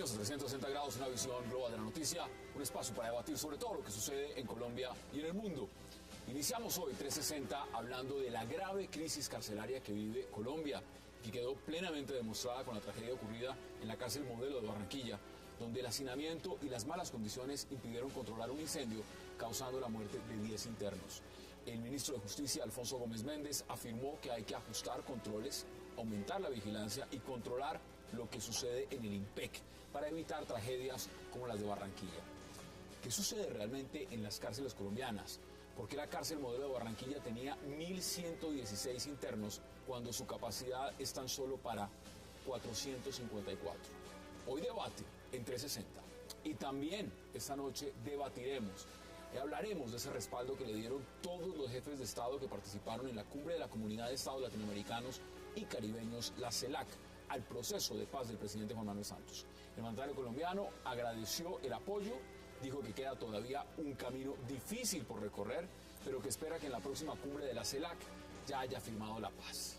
Bienvenidos a 360 grados, una visión global de la noticia, un espacio para debatir sobre todo lo que sucede en Colombia y en el mundo. Iniciamos hoy 360 hablando de la grave crisis carcelaria que vive Colombia, que quedó plenamente demostrada con la tragedia ocurrida en la cárcel Modelo de Barranquilla, donde el hacinamiento y las malas condiciones impidieron controlar un incendio, causando la muerte de 10 internos. El ministro de Justicia, Alfonso Gómez Méndez, afirmó que hay que ajustar controles, aumentar la vigilancia y controlar lo que sucede en el IMPEC para evitar tragedias como las de Barranquilla. ¿Qué sucede realmente en las cárceles colombianas? ¿Por qué la cárcel Modelo de Barranquilla tenía 1.116 internos cuando su capacidad es tan solo para 454? Hoy debate en 360. Y también esta noche debatiremos y hablaremos de ese respaldo que le dieron todos los jefes de Estado que participaron en la cumbre de la Comunidad de Estados Latinoamericanos y Caribeños, la CELAC, al proceso de paz del presidente Juan Manuel Santos. El mandatario colombiano agradeció el apoyo, dijo que queda todavía un camino difícil por recorrer, pero que espera que en la próxima cumbre de la CELAC ya haya firmado la paz.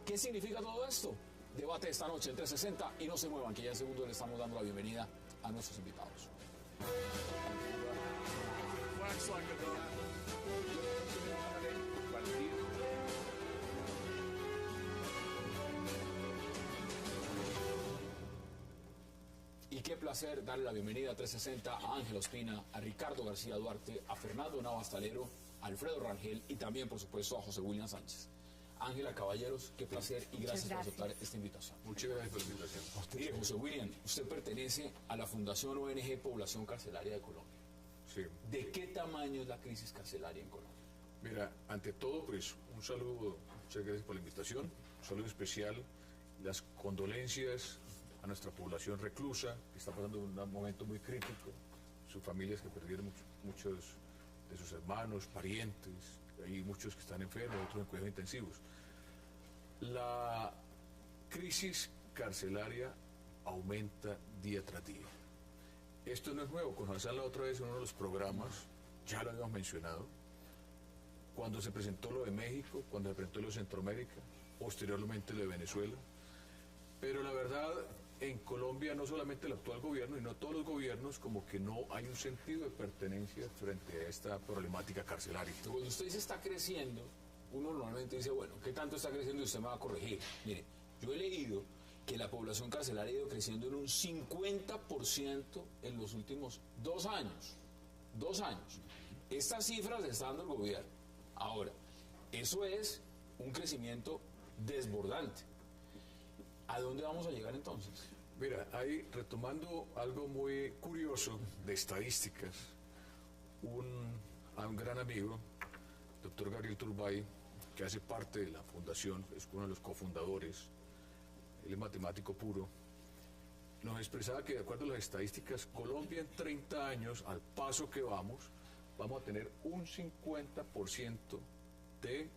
¿Qué significa todo esto? Debate esta noche en 360 y no se muevan, que ya en segundos le estamos dando la bienvenida a nuestros invitados. Y qué placer darle la bienvenida a 360 a Ángela Ospina, a Ricardo García Duarte, a Fernando Navastalero, a Alfredo Rangel y también, por supuesto, a José William Sánchez. Ángela, caballeros, qué placer y gracias por aceptar esta invitación. Muchas gracias por la invitación. Mire, José William, usted pertenece a la Fundación ONG Población Carcelaria de Colombia. Sí. ¿De qué tamaño es la crisis carcelaria en Colombia? Mira, ante todo, pues, un saludo, muchas gracias por la invitación, un saludo especial, las condolencias a nuestra población reclusa, que está pasando un momento muy crítico, sus familias que perdieron muchos de sus hermanos, parientes, hay muchos que están enfermos, otros en cuidados intensivos. La crisis carcelaria aumenta día tras día. Esto no es nuevo, con Hassan la otra vez en uno de los programas, ya lo habíamos mencionado, cuando se presentó lo de México, cuando se presentó lo de Centroamérica, posteriormente lo de Venezuela. Pero la verdad, en Colombia no solamente el actual gobierno, sino todos los gobiernos, como que no hay un sentido de pertenencia frente a esta problemática carcelaria. Cuando usted dice está creciendo, uno normalmente dice, bueno, ¿qué tanto está creciendo? Y usted me va a corregir. Mire, yo he leído que la población carcelaria ha ido creciendo en un 50% en los últimos 2 años. 2 años. Estas cifras está dando el gobierno. Ahora, eso es un crecimiento desbordante. ¿A dónde vamos a llegar entonces? Mira, ahí retomando algo muy curioso de estadísticas, a un gran amigo, doctor Gabriel Turbay, que hace parte de la fundación, es uno de los cofundadores, él es matemático puro, nos expresaba que de acuerdo a las estadísticas, Colombia en 30 años, al paso que vamos a tener un 50% de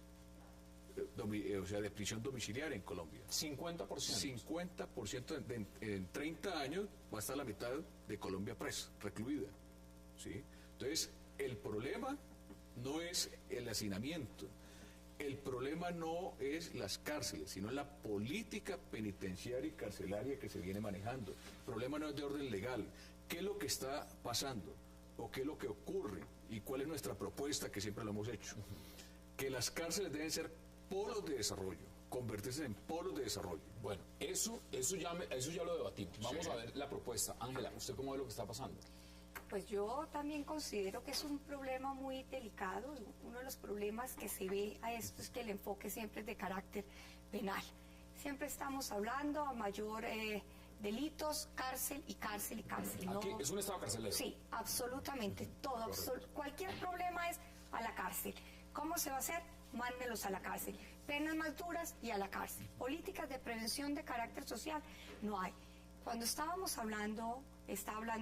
prisión domiciliaria en Colombia. 50%. 50% en 30 años va a estar la mitad de Colombia presa, recluida. ¿Sí? Entonces, el problema no es el hacinamiento, el problema no es las cárceles, sino la política penitenciaria y carcelaria que se viene manejando. El problema no es de orden legal. ¿Qué es lo que está pasando? ¿O qué es lo que ocurre? ¿Y cuál es nuestra propuesta, que siempre lo hemos hecho? Que las cárceles deben ser polos de desarrollo, convertirse en polos de desarrollo. Bueno, eso ya lo debatimos. Vamos a ver la propuesta. Ángela, ¿usted cómo ve lo que está pasando? Pues yo también considero que es un problema muy delicado. Uno de los problemas que se ve a esto es que el enfoque siempre es de carácter penal. Siempre estamos hablando a mayor delitos, cárcel y cárcel y cárcel. Aquí ¿no? es un estado carcelero. Sí, absolutamente. Todo, cualquier problema es a la cárcel. ¿Cómo se va a hacer? Mándelos a la cárcel. Penas más duras y a la cárcel. Políticas de prevención de carácter social no hay. Cuando estaba hablando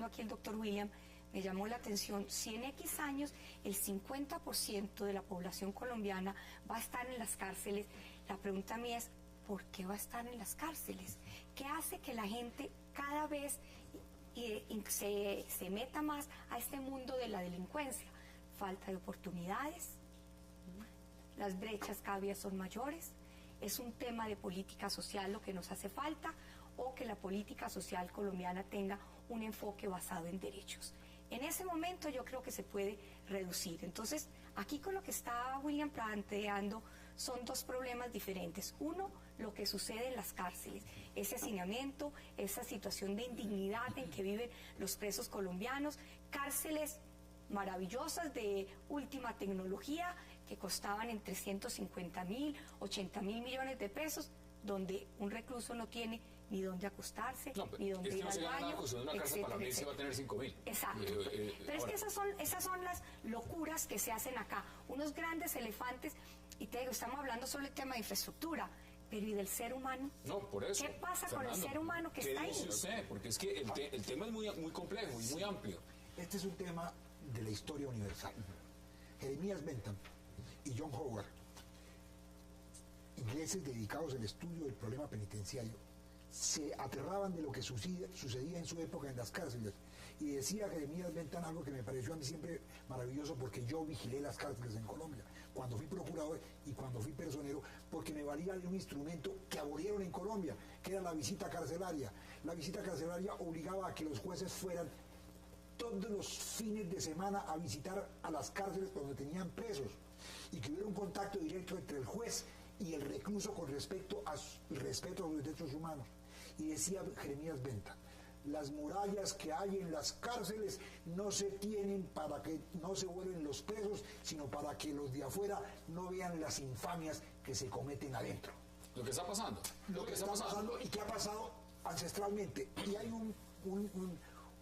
aquí el doctor William, me llamó la atención, si en X años el 50% de la población colombiana va a estar en las cárceles, la pregunta mía es, ¿por qué va a estar en las cárceles? ¿Qué hace que la gente cada vez se meta más a este mundo de la delincuencia? Falta de oportunidades, las brechas cada día son mayores, es un tema de política social lo que nos hace falta, o que la política social colombiana tenga un enfoque basado en derechos. En ese momento yo creo que se puede reducir. Entonces, aquí con lo que está William planteando son dos problemas diferentes. Uno, lo que sucede en las cárceles, ese hacinamiento, esa situación de indignidad en que viven los presos colombianos, cárceles maravillosas de última tecnología que costaban entre 150.000, 80.000 millones de pesos, donde un recluso no tiene ni dónde acostarse, ni dónde ir al baño, una cárcel para mí se va a tener 5.000. Exacto. Pero es que esas son las locuras que se hacen acá. Unos grandes elefantes, y te digo, estamos hablando solo del tema de infraestructura, pero ¿y del ser humano? No, por eso. ¿Qué pasa Fernando, con el ser humano que está ahí? ¿Qué dice usted? Porque es que el tema es muy complejo y muy amplio. Este es un tema de la historia universal. Jeremías Bentham y John Howard, ingleses dedicados al estudio del problema penitenciario, se aterraban de lo que sucedía en su época en las cárceles. Y decía Jeremías Bentham algo que me pareció a mí siempre maravilloso, porque yo vigilé las cárceles en Colombia, cuando fui procurador y cuando fui personero, porque me valía de un instrumento que abolieron en Colombia, que era la visita carcelaria. La visita carcelaria obligaba a que los jueces fueran todos los fines de semana a visitar a las cárceles donde tenían presos, y que hubiera un contacto directo entre el juez y el recluso con respecto a los derechos humanos. Y decía Jeremías Bentham, las murallas que hay en las cárceles no se tienen para que no se vuelven los presos, sino para que los de afuera no vean las infamias que se cometen adentro. Lo que está pasando. Lo que está pasando y que ha pasado ancestralmente. Y hay un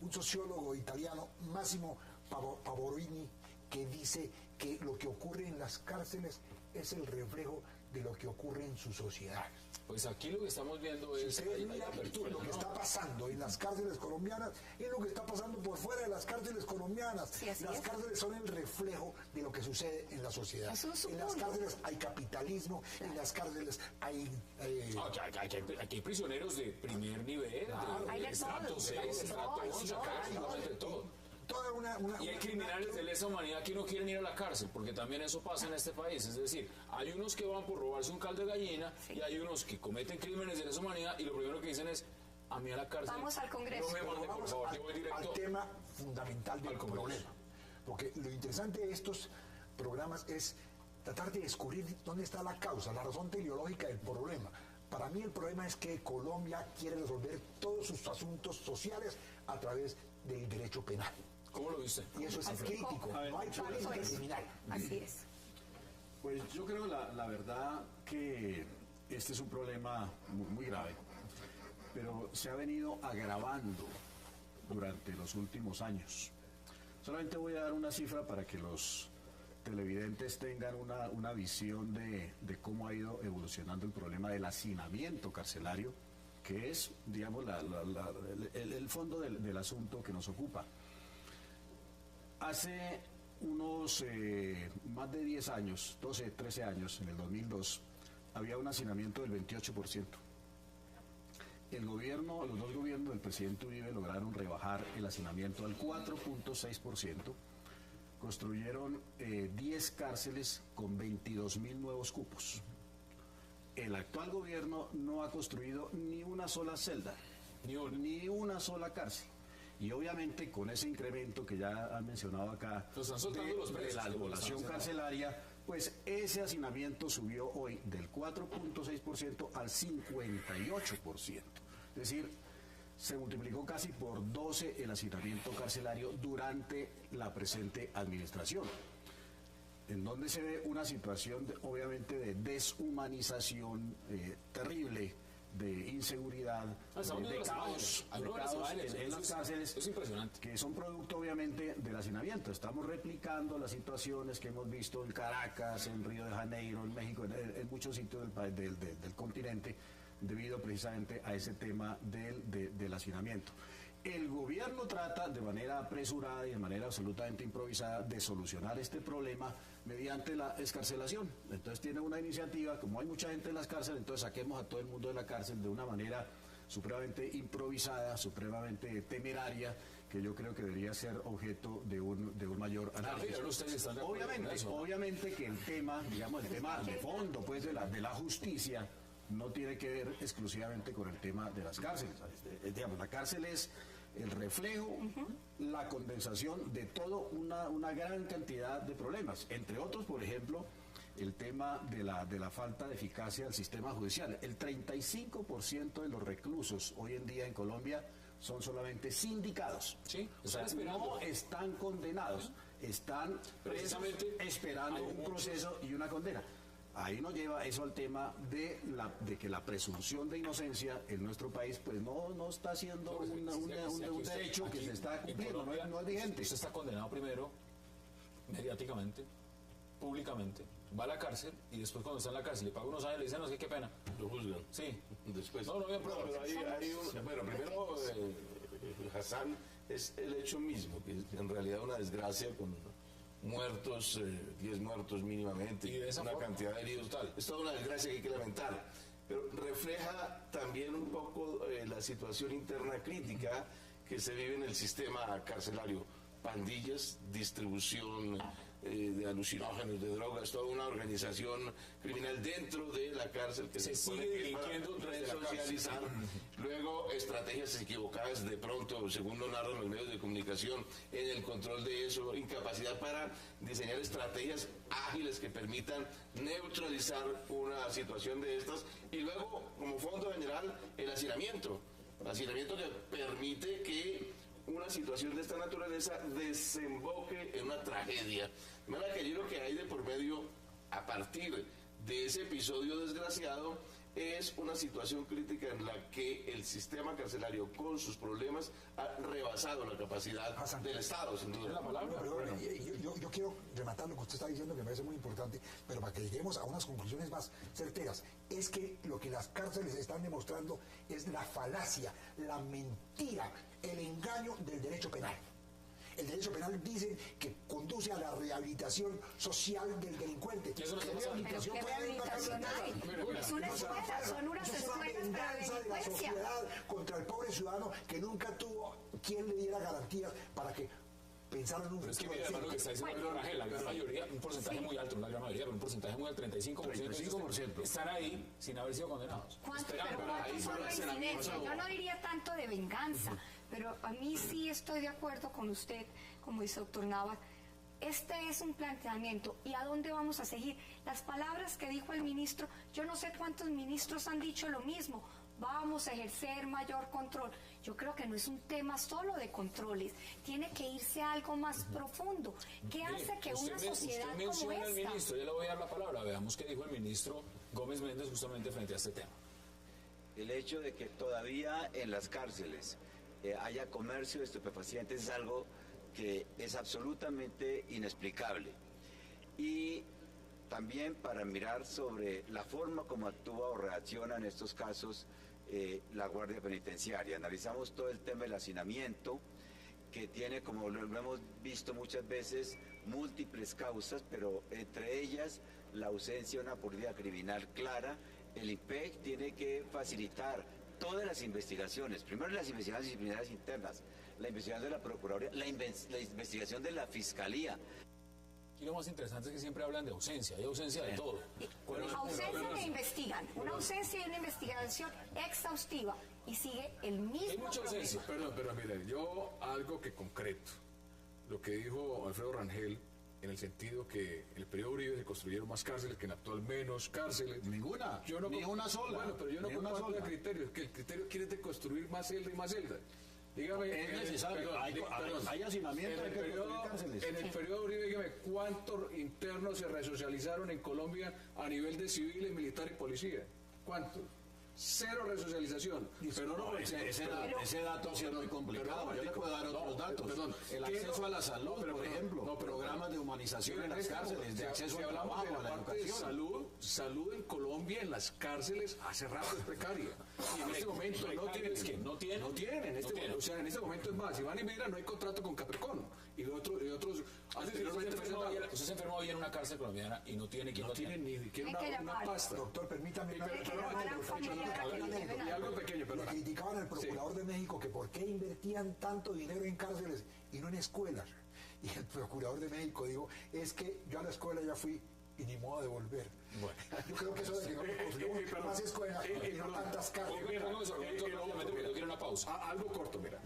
sociólogo italiano, Massimo Pavorini, que dice que lo que ocurre en las cárceles es el reflejo de lo que ocurre en su sociedad. Pues aquí lo que estamos viendo es hay apertura. Lo que está pasando en las cárceles colombianas es lo que está pasando por fuera de las cárceles colombianas. Sí, las cárceles son el reflejo de lo que sucede en la sociedad. En las cárceles hay capitalismo, en las cárceles hay... Aquí hay prisioneros de primer nivel, Hay de estrato todo. 6, estrato 11, acá hay absolutamente todo. Y hay criminales de lesa humanidad que no quieren ir a la cárcel, porque también eso pasa en este país. Es decir, hay unos que van por robarse un caldo de gallina, y hay unos que cometen crímenes de lesa humanidad y lo primero que dicen es: a mí a la cárcel. Vamos al Congreso. No me manden, por favor, yo voy directo al tema fundamental del problema. Porque lo interesante de estos programas es tratar de descubrir dónde está la causa, la razón teleológica del problema. Para mí el problema es que Colombia quiere resolver todos sus asuntos sociales a través del derecho penal. ¿Cómo lo viste? Y eso es crítico. No hay política criminal. Así es. Pues yo creo la verdad que este es un problema muy grave, pero se ha venido agravando durante los últimos años. Solamente voy a dar una cifra para que los televidentes tengan una visión de cómo ha ido evolucionando el problema del hacinamiento carcelario, que es, digamos, el fondo del asunto que nos ocupa. Hace unos más de 10 años, 12, 13 años, en el 2002, había un hacinamiento del 28%. Los dos gobiernos del presidente Uribe lograron rebajar el hacinamiento al 4.6%. Construyeron 10 cárceles con 22.000 nuevos cupos. El actual gobierno no ha construido ni una sola celda, ni una sola cárcel. Y obviamente con ese incremento que ya han mencionado acá de la población carcelaria, pues ese hacinamiento subió hoy del 4.6% al 58%. Es decir, se multiplicó casi por 12 el hacinamiento carcelario durante la presente administración, en donde se ve una situación obviamente de deshumanización terrible, de inseguridad, de caos en las cárceles, es impresionante, que son producto obviamente del hacinamiento. Estamos replicando las situaciones que hemos visto en Caracas, en Río de Janeiro, en México, en muchos sitios del continente, debido precisamente a ese tema del hacinamiento. El gobierno trata de manera apresurada y de manera absolutamente improvisada de solucionar este problema mediante la excarcelación. Entonces tiene una iniciativa, como hay mucha gente en las cárceles, entonces saquemos a todo el mundo de la cárcel de una manera supremamente improvisada, supremamente temeraria, que yo creo que debería ser objeto de un mayor análisis. Obviamente que el tema, digamos, el tema de fondo pues de la justicia, no tiene que ver exclusivamente con el tema de las cárceles. Digamos, la cárcel es el reflejo, la condensación de toda una gran cantidad de problemas. Entre otros, por ejemplo, el tema de la falta de eficacia del sistema judicial. El 35% de los reclusos hoy en día en Colombia son solamente sindicados. Sí, o sea, no están condenados, están precisamente esperando un proceso y una condena. Ahí nos lleva eso al tema de que la presunción de inocencia en nuestro país pues no está siendo un derecho que se está cumpliendo, no es vigente. Usted está condenado primero, mediáticamente, públicamente, va a la cárcel y después cuando está en la cárcel le paga unos años y le dicen, no, es que qué pena. Lo juzgan. Sí. Después. No había pruebas. Pero hay un... Bueno, primero, Hassan, es el hecho mismo, que es en realidad una desgracia con muertos, 10 muertos mínimamente, y de esa una forma, cantidad de heridos. total. Es toda una desgracia que hay que lamentar. Pero refleja también un poco la situación interna crítica que se vive en el sistema carcelario. Pandillas, distribución de alucinógenos, de drogas, toda una organización criminal dentro de la cárcel que se sigue delinquiendo para desde la resocializar. Luego, estrategias equivocadas de pronto, según lo narran los medios de comunicación, en el control de eso, incapacidad para diseñar estrategias ágiles que permitan neutralizar una situación de estas. Y luego, como fondo general, el hacinamiento que permite que una situación de esta naturaleza desemboque en una tragedia. De manera que yo lo que hay de por medio, a partir de ese episodio desgraciado, es una situación crítica en la que el sistema carcelario, con sus problemas, ha rebasado la capacidad del Estado, sin duda. La palabra. Pero, yo quiero rematar lo que usted está diciendo, que me parece muy importante, pero para que lleguemos a unas conclusiones más certeras. Es que lo que las cárceles están demostrando es la falacia, la mentira, el engaño del derecho penal. El derecho penal dice que conduce a la rehabilitación social del delincuente. ¿Qué es lo que ¿Pero qué rehabilitación hay? Es una escuela, son unas escuelas para venganza de la delincuencia. sociedad contra el pobre ciudadano que nunca tuvo quien le diera garantías para que pensara en un Pero es que futuro mira, hermano, lo que decente. está diciendo Rangel, la gran mayoría, un porcentaje muy alto, no la gran mayoría, pero un porcentaje muy alto, 35%, están ahí sin haber sido condenados. Pero ¿cuántos son reincidencia? Yo no diría tanto de venganza, pero a mí sí estoy de acuerdo con usted, como dice doctor Navas. Este es un planteamiento. ¿Y a dónde vamos a seguir? Las palabras que dijo el ministro, yo no sé cuántos ministros han dicho lo mismo. Vamos a ejercer mayor control. Yo creo que no es un tema solo de controles, tiene que irse a algo más profundo. ¿Qué hace que una sociedad usted como menciona al esta? ministro, ya le voy a dar la palabra, veamos qué dijo el ministro Gómez Méndez justamente frente a este tema. El hecho de que todavía en las cárceles haya comercio de estupefacientes es algo que es absolutamente inexplicable. Y también para mirar sobre la forma como actúa o reacciona en estos casos la Guardia Penitenciaria. Analizamos todo el tema del hacinamiento, que tiene, como lo hemos visto muchas veces, múltiples causas, pero entre ellas la ausencia de una política criminal clara. El IMPEC tiene que facilitar todas las investigaciones, primero las investigaciones disciplinarias internas, la investigación de la Procuraduría, la investigación de la Fiscalía. Y lo más interesante es que siempre hablan de ausencia, hay ausencia de todo. Ausencia que investigan, una ausencia y una investigación exhaustiva, y sigue el mismo Hay mucha problema. ausencia. Pero mire, yo algo que concreto, lo que dijo Alfredo Rangel, en el sentido que en el periodo Uribe se construyeron más cárceles, que en actual menos cárceles. Ninguna, Yo no ni una sola. Bueno, pero yo no ni una comparto el sola. criterio, es que el criterio quiere de construir más celdas y más celdas. Dígame, Es necesario, hay hacinamiento, hay que construir cárceles. en el periodo Uribe, dígame, ¿cuántos internos se resocializaron en Colombia a nivel de civiles, militares y policía? ¿Cuántos? Cero resocialización. Pero no, Ese dato sí es muy complicado. Yo le puedo dar otros datos. Perdón, el acceso a la salud, por ejemplo, pero programas de humanización en las cárceles, de acceso al hablamos trabajo, de a la parte de educación. salud en Colombia, en las cárceles, hace rato es precaria. Y en este momento no tienen. Es que no tienen. No tienen. O sea, en este momento es más. Si van y miran, no hay contrato con Capricorn. Y otros Usted se enfermó hoy en una cárcel colombiana y no tiene quien no lo atienda. tienen ni siquiera Hay que una llamar. pasta. Doctor, permítame. Hay que llamar a un familiar a que le lleven Y algo pequeño, Le pero criticaban al procurador de México que por qué invertían tanto dinero en cárceles y no en escuelas. Y el procurador de México dijo, es que yo a la escuela ya fui y ni modo de volver. Bueno. Yo creo que eso de que no lo construyamos más es con no tantas cargas. Yo quiero una pausa. Algo corto, mira.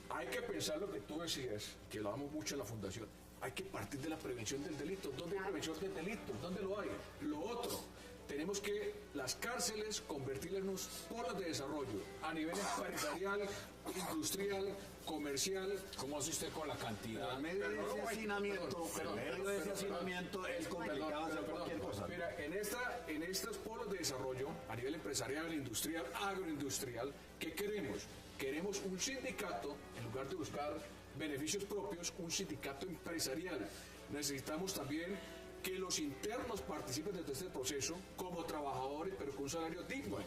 Hay que pensar lo que tú decías, que lo hablamos mucho en la Fundación. Hay que partir de la prevención del delito. ¿Dónde hay prevención del delito? ¿Dónde lo hay? Lo otro, tenemos que las cárceles convertirlas en unos polos de desarrollo a nivel empresarial, industrial, comercial. ¿Cómo hace usted con la cantidad? En medio de ese hacinamiento, es complicado hacer cualquier cosa. Mira, en estos polos de desarrollo a nivel empresarial, industrial, agroindustrial, ¿qué queremos? Queremos un sindicato, en lugar de buscar beneficios propios, un sindicato empresarial. Necesitamos también que los internos participen de este proceso como trabajadores, pero con un salario digno.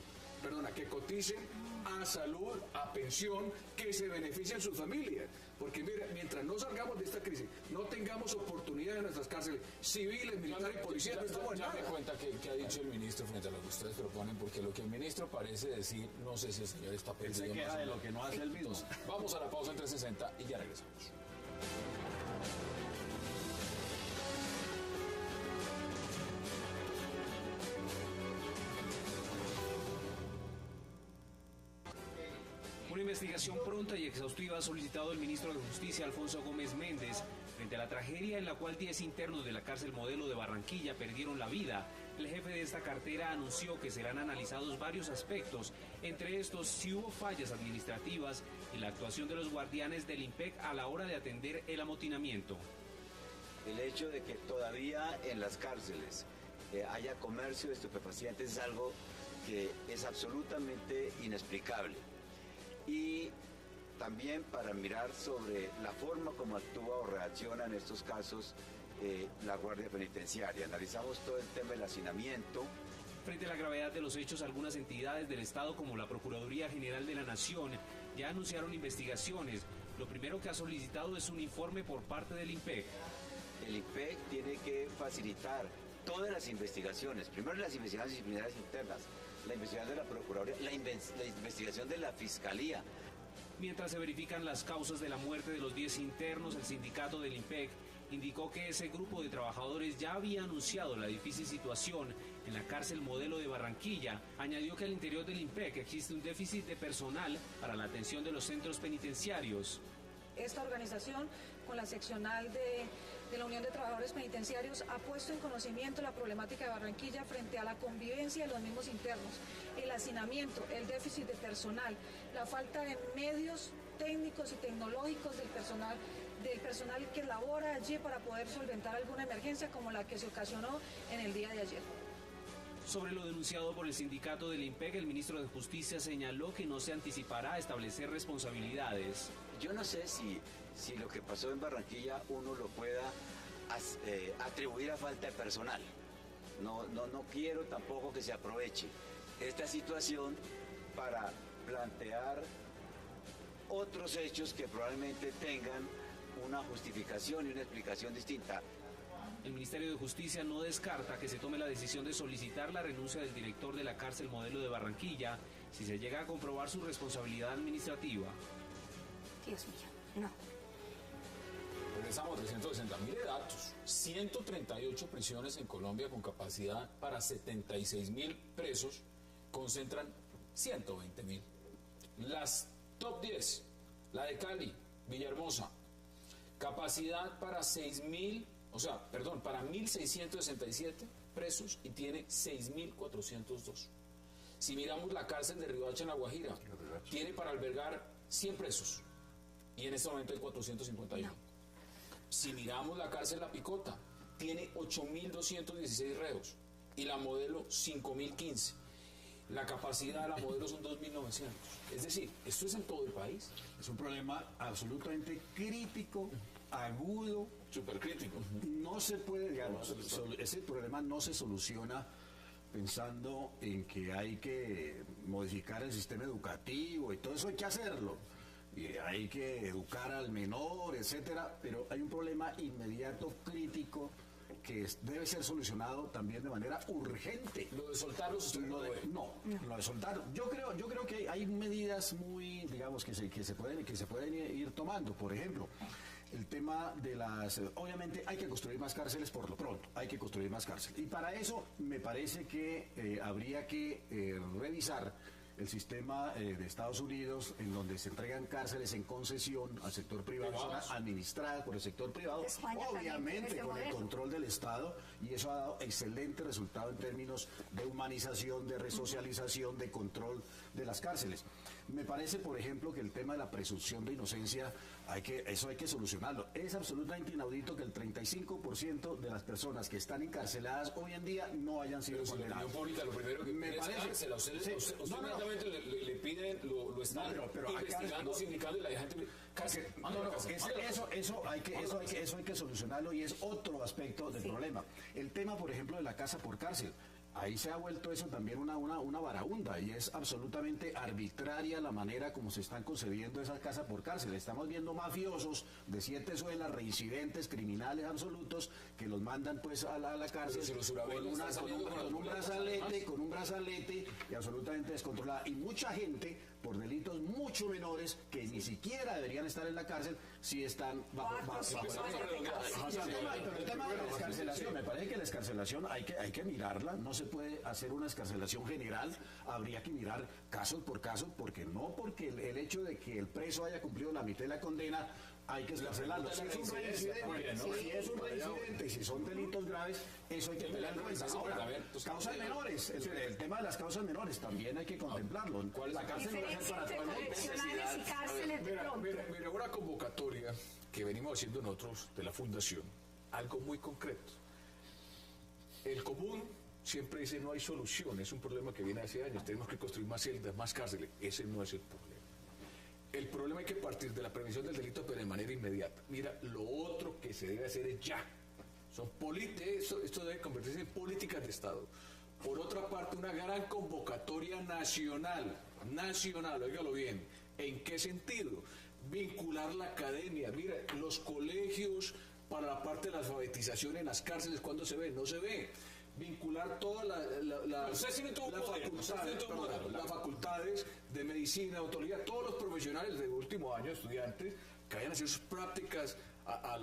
Que coticen a salud, a pensión, que se beneficien sus familias. Porque mira, mientras no salgamos de esta crisis, no tengamos oportunidad en nuestras cárceles civiles, militares y policiales, no estamos en ya nada. me cuenta que ha dicho el ministro frente a lo que ustedes proponen, porque lo que el ministro parece decir, no sé si el señor está Él perdido. se queja de lo que no hace él mismo. Entonces, vamos a la pausa en 360 y ya regresamos. Una investigación pronta y exhaustiva ha solicitado el ministro de Justicia, Alfonso Gómez Méndez, frente a la tragedia en la cual 10 internos de la cárcel Modelo de Barranquilla perdieron la vida. El jefe de esta cartera anunció que serán analizados varios aspectos, entre estos si hubo fallas administrativas y la actuación de los guardianes del IMPEC a la hora de atender el amotinamiento. El hecho de que todavía en las cárceles haya comercio de estupefacientes es algo que es absolutamente inexplicable. Y también para mirar sobre la forma como actúa o reacciona en estos casos la Guardia Penitenciaria. Analizamos todo el tema del hacinamiento. Frente a la gravedad de los hechos, algunas entidades del Estado, como la Procuraduría General de la Nación, ya anunciaron investigaciones. Lo primero que ha solicitado es un informe por parte del IMPEC. El IMPEC tiene que facilitar todas las investigaciones, primero las investigaciones disciplinarias internas, la investigación de la Procuraduría, la investigación de la Fiscalía. Mientras se verifican las causas de la muerte de los 10 internos, el sindicato del IMPEC indicó que ese grupo de trabajadores ya había anunciado la difícil situación en la cárcel Modelo de Barranquilla. Añadió que al interior del IMPEC existe un déficit de personal para la atención de los centros penitenciarios. Esta organización, con la seccional de la Unión de Trabajadores Penitenciarios, ha puesto en conocimiento la problemática de Barranquilla frente a la convivencia de los mismos internos, el hacinamiento, el déficit de personal, la falta de medios técnicos y tecnológicos del personal que labora allí para poder solventar alguna emergencia como la que se ocasionó en el día de ayer. Sobre lo denunciado por el sindicato del IMPEC, el ministro de Justicia señaló que no se anticipará a establecer responsabilidades. Yo no sé si lo que pasó en Barranquilla uno lo pueda atribuir a falta de personal. No quiero tampoco que se aproveche esta situación para plantear otros hechos que probablemente tengan una justificación y una explicación distinta. El Ministerio de Justicia no descarta que se tome la decisión de solicitar la renuncia del director de la cárcel Modelo de Barranquilla si se llega a comprobar su responsabilidad administrativa. Dios mío, no. Regresamos a 360. Mire datos. 138 prisiones en Colombia con capacidad para 76.000 presos concentran 120.000. Las top 10, la de Cali, Villahermosa, capacidad para 1.667 presos y tiene 6.402. Si miramos la cárcel de Riohacha en La Guajira, tiene para albergar 100 presos y en este momento hay 451. No. Si miramos la cárcel La Picota, tiene 8.216 reos y la Modelo 5.015. La capacidad de la Modelo son 2.900. Es decir, esto es en todo el país. Es un problema absolutamente crítico, agudo, Supercrítico. No se puede, digamos, ese problema no se soluciona pensando en que hay que modificar el sistema educativo y todo eso hay que hacerlo. Y hay que educar al menor, etcétera, pero hay un problema inmediato, crítico, que debe ser solucionado también de manera urgente. Lo de soltarlos, lo de soltar. Yo creo que hay medidas muy, digamos, que se pueden ir tomando. Por ejemplo, el tema de las... Obviamente hay que construir más cárceles por lo pronto, hay que construir más cárceles. Y para eso me parece que habría que revisar el sistema de Estados Unidos, en donde se entregan cárceles en concesión al sector privado, son administradas por el sector privado, España obviamente con el modelo. control del Estado, y eso ha dado excelente resultado en términos de humanización, de resocialización, de control de las cárceles. Me parece, por ejemplo, que el tema de la presunción de inocencia, eso hay que solucionarlo. Es absolutamente inaudito que el 35% de las personas que están encarceladas hoy en día no hayan sido condenadas. Lo primero que Me parece, cárcel, usted inmediatamente le piden, lo están investigando, sindicando, y la gente cárcel. Eso hay que solucionarlo, y es otro aspecto del problema. El tema, por ejemplo, de la casa por cárcel. Ahí se ha vuelto eso también una varaunda, y es absolutamente arbitraria la manera como se están concediendo esas casas por cárcel. Estamos viendo mafiosos de 7 suelas, reincidentes, criminales absolutos, que los mandan pues a la cárcel con un brazalete y absolutamente descontrolada. Y mucha gente, por delitos mucho menores, que ni siquiera deberían estar en la cárcel, sí están bajo el tema de la excarcelación. Me parece que la excarcelación hay que mirarla, no se puede hacer una excarcelación general, habría que mirar caso por caso, porque el hecho de que el preso haya cumplido la mitad de la condena hay que excarcelarlo. Si es un reincidente, y si son delitos graves, eso hay que tenerlo en cuenta. Ahora, causas menores, el tema de las causas menores también hay que contemplarlo. La cárcel no es para todo el mundo. Correccionales y cárceles de pronto. Mira, una convocatoria que venimos haciendo nosotros de la Fundación, algo muy concreto. El común siempre dice no hay solución, es un problema que viene hace años, tenemos que construir más celdas, más cárceles. Ese no es el problema. El problema hay que partir de la prevención del delito, pero de manera inmediata. Mira, lo otro que se debe hacer es ya. Esto debe convertirse en políticas de Estado. Por otra parte, una gran convocatoria nacional, óigalo bien. ¿En qué sentido? Vincular la academia. Mira, los colegios para la parte de la alfabetización en las cárceles, ¿cuándo se ve? No se ve. Vincular todas las facultades de medicina, odontología, todos los profesionales de último año, estudiantes, que vayan a hacer sus prácticas a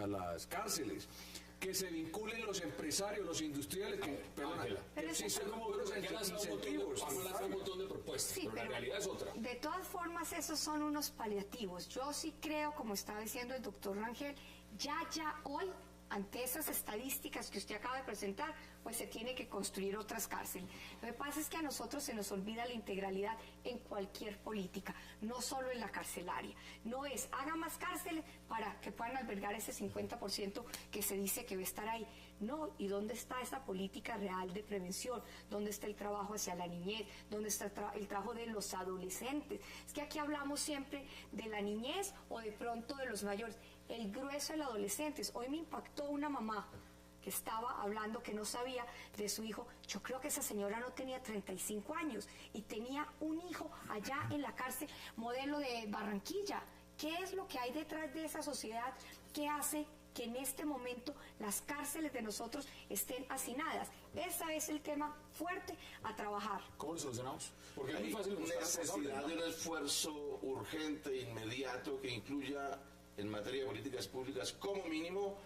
las cárceles. Que se vinculen los empresarios, los industriales, existen como incentivos. Han lanzado un montón de propuestas, pero la realidad es otra. De todas formas, esos son unos paliativos. Yo sí creo, como estaba diciendo el doctor Rangel, ya hoy, ante esas estadísticas que usted acaba de presentar, pues se tiene que construir otras cárceles. Lo que pasa es que a nosotros se nos olvida la integralidad en cualquier política, no solo en la carcelaria. No es, haga más cárceles para que puedan albergar ese 50% que se dice que va a estar ahí. No, ¿y dónde está esa política real de prevención? ¿Dónde está el trabajo hacia la niñez? ¿Dónde está el trabajo de los adolescentes? Es que aquí hablamos siempre de la niñez o de pronto de los mayores. El grueso de los adolescentes. Hoy me impactó una mamá que estaba hablando que no sabía de su hijo. Yo creo que esa señora no tenía 35 años y tenía un hijo allá en la cárcel modelo de Barranquilla. ¿Qué es lo que hay detrás de esa sociedad que hace que en este momento las cárceles de nosotros estén hacinadas? Ese es el tema fuerte a trabajar. ¿Cómo lo solucionamos? Porque hay es muy fácil necesidad de un esfuerzo urgente, inmediato, que incluya en materia de políticas públicas, como mínimo,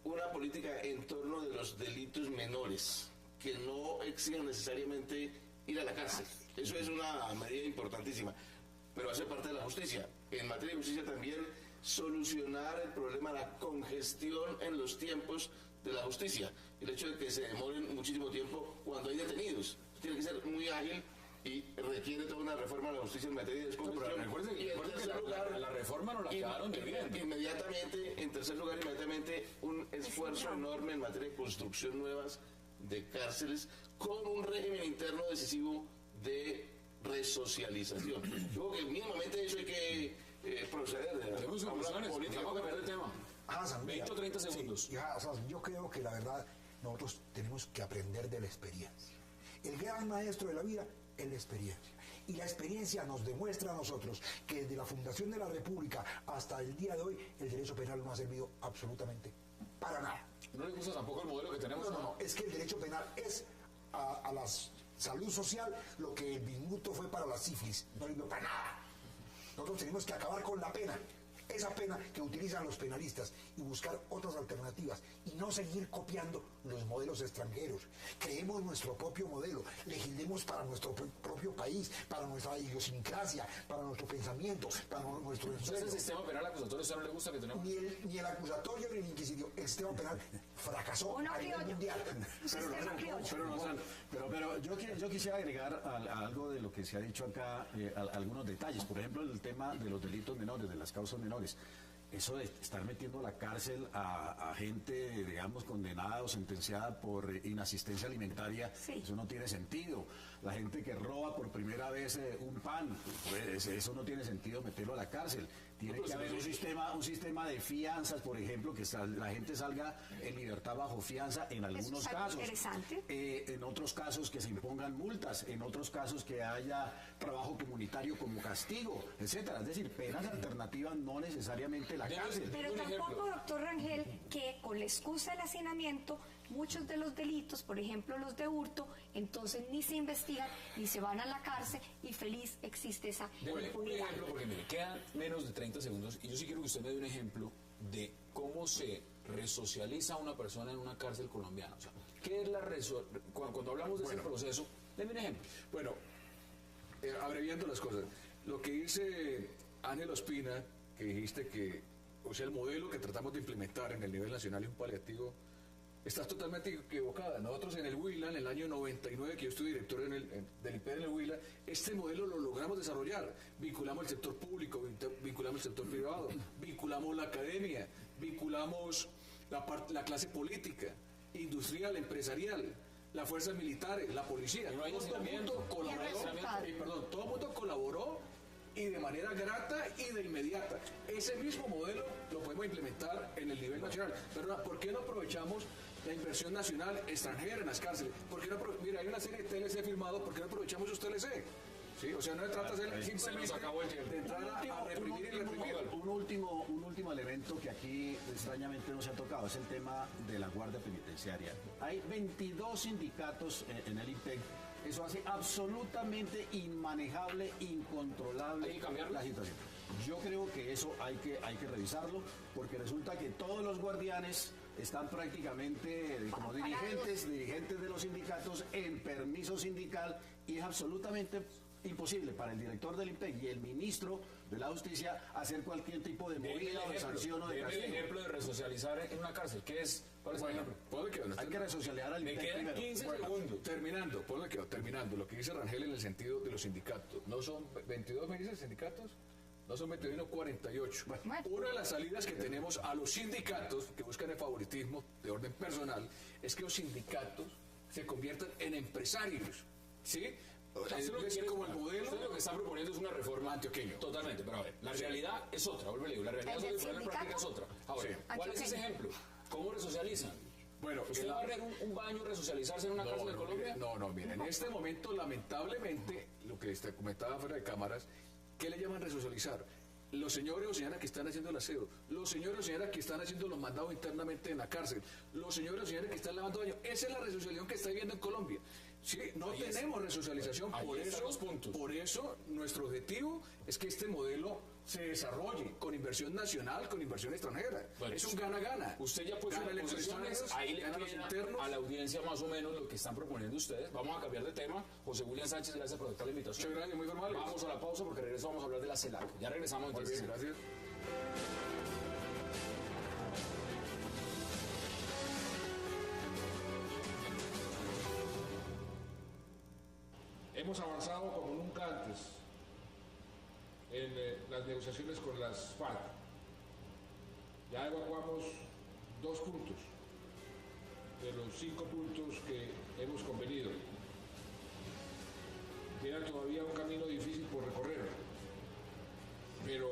una política en torno de los delitos menores, que no exigen necesariamente ir a la cárcel. Eso es una medida importantísima, pero hace parte de la justicia. En materia de justicia también solucionar el problema de la congestión en los tiempos de la justicia. El hecho de que se demoren muchísimo tiempo cuando hay detenidos. Tiene que ser muy ágil y requiere toda una reforma de la justicia en materia de descongestión. Pero recuerden que la reforma no la quedaron debiendo. En tercer lugar, un esfuerzo enorme en materia de construcción nuevas de cárceles con un régimen interno decisivo de resocialización. Yo creo que mínimamente eso hay que proceder. Tenemos conclusiones, vamos a cambiar de tema. Hassan, 20 o 30 segundos. Sí, Hassan, yo creo que la verdad nosotros tenemos que aprender de la experiencia. El gran maestro de la vida es la experiencia. Y la experiencia nos demuestra a nosotros que desde la fundación de la República hasta el día de hoy el derecho penal no ha servido absolutamente para nada. ¿No le gusta tampoco el modelo que tenemos? No, es que el derecho penal es a la salud social lo que el minuto fue para la sífilis, no sirvió para nada. Nosotros tenemos que acabar con la pena. esa pena que utilizan los penalistas y buscar otras alternativas y no seguir copiando los modelos extranjeros. Creemos nuestro propio modelo, legislemos para nuestro propio país, para nuestra idiosincrasia, para nuestro pensamiento, para nuestro Entonces, el sistema penal acusatorio, ¿a usted no le gusta que tenemos? ni el acusatorio ni el inquisitorio. El sistema penal fracasó a nivel mundial. Pero yo quisiera agregar algo de lo que se ha dicho acá, algunos detalles. Por ejemplo, el tema de los delitos menores, de las causas menores. Eso de estar metiendo a la cárcel a gente, digamos, condenada o sentenciada por inasistencia alimentaria, eso no tiene sentido. La gente que roba por primera vez un pan, pues eso no tiene sentido meterlo a la cárcel. Tiene que haber un sistema de fianzas, por ejemplo, que la gente salga en libertad bajo fianza en algunos casos. Interesante. En otros casos que se impongan multas, en otros casos que haya trabajo comunitario como castigo, etcétera. Es decir, penas alternativas, no necesariamente la cárcel. Pero tampoco, doctor Rangel, que con la excusa del hacinamiento, muchos de los delitos, por ejemplo los de hurto, entonces ni se investigan ni se van a la cárcel y feliz existe esa impunidad. Un ejemplo, porque mire, quedan menos de 30 segundos y yo sí quiero que usted me dé un ejemplo de cómo se resocializa a una persona en una cárcel colombiana. O sea, ¿qué es cuando hablamos de ese proceso? Deme un ejemplo. Bueno, abreviando las cosas, lo que dice Ángel Ospina, que dijiste que, o sea, el modelo que tratamos de implementar en el nivel nacional es un paliativo, estás totalmente equivocada. Nosotros en el Huila, en el año 99, que yo estuve director del IPED en el Huila, este modelo lo logramos desarrollar. Vinculamos el sector público, vinculamos el sector privado, vinculamos la academia, vinculamos la clase política, industrial, empresarial, las fuerzas militares, la policía. Y no hay todo el mundo colaboró y de manera grata y de inmediata. Ese mismo modelo lo podemos implementar en el nivel nacional. Pero ¿por qué no aprovechamos la inversión nacional extranjera en las cárceles? Mira, hay una serie de TLC firmados, ¿por qué no aprovechamos esos TLC? ¿Sí? O sea, no se trata simplemente de entrar a reprimir y reprimir. Un último elemento que aquí extrañamente no se ha tocado es el tema de la Guardia Penitenciaria. Hay 22 sindicatos en el IMPEC. Eso hace absolutamente inmanejable, incontrolable la situación. Yo creo que eso hay que revisarlo, porque resulta que todos los guardianes están prácticamente como dirigentes de los sindicatos en permiso sindical, y es absolutamente imposible para el director del IMPEC y el ministro de la Justicia hacer cualquier tipo de movida o de sanción o de castigo. El ejemplo de resocializar en una cárcel, ¿qué es? ¿Cuál es el ejemplo? Hay que resocializar al IMPEC. Me quedan primero. 15 segundos. Terminando, lo que dice Rangel en el sentido de los sindicatos. ¿No son 22, me dicen, sindicatos? No son 22, sino 48. Una de las salidas que tenemos a los sindicatos que buscan el favoritismo de orden personal es que los sindicatos se conviertan en empresarios. ¿Sí? Usted lo que está proponiendo es una reforma antioqueño. Totalmente, pero a ver, la realidad es otra, vuelvo a decir, la realidad de la práctica es otra. Ahora, ¿cuál es ese ejemplo? ¿Cómo resocializan? Bueno, ¿usted va a ver un baño resocializarse en una cárcel de Colombia? Mire, en este momento, lamentablemente, lo que comentaba fuera de cámaras, ¿qué le llaman resocializar? Los señores o señoras que están haciendo el aseo, los señores o señoras que están haciendo los mandados internamente en la cárcel, los señores o señoras que están lavando baños. Esa es la resocialización que está viviendo en Colombia. Sí, no tenemos resocialización, por eso nuestro objetivo es que este modelo se desarrolle con inversión nacional, con inversión extranjera. Bueno, es un gana-gana. Usted ya puso las posiciones, ahí le queda a la audiencia más o menos lo que están proponiendo ustedes. Vamos a cambiar de tema. José William Sánchez, gracias por aceptar la invitación. Muchas gracias, muy formales. Vamos a la pausa porque regreso vamos a hablar de la CELAC. Ya regresamos entonces. Muy bien, gracias. Hemos avanzado como nunca antes en las negociaciones con las FARC. Ya evacuamos 2 puntos de los 5 puntos que hemos convenido. Queda todavía un camino difícil por recorrer, pero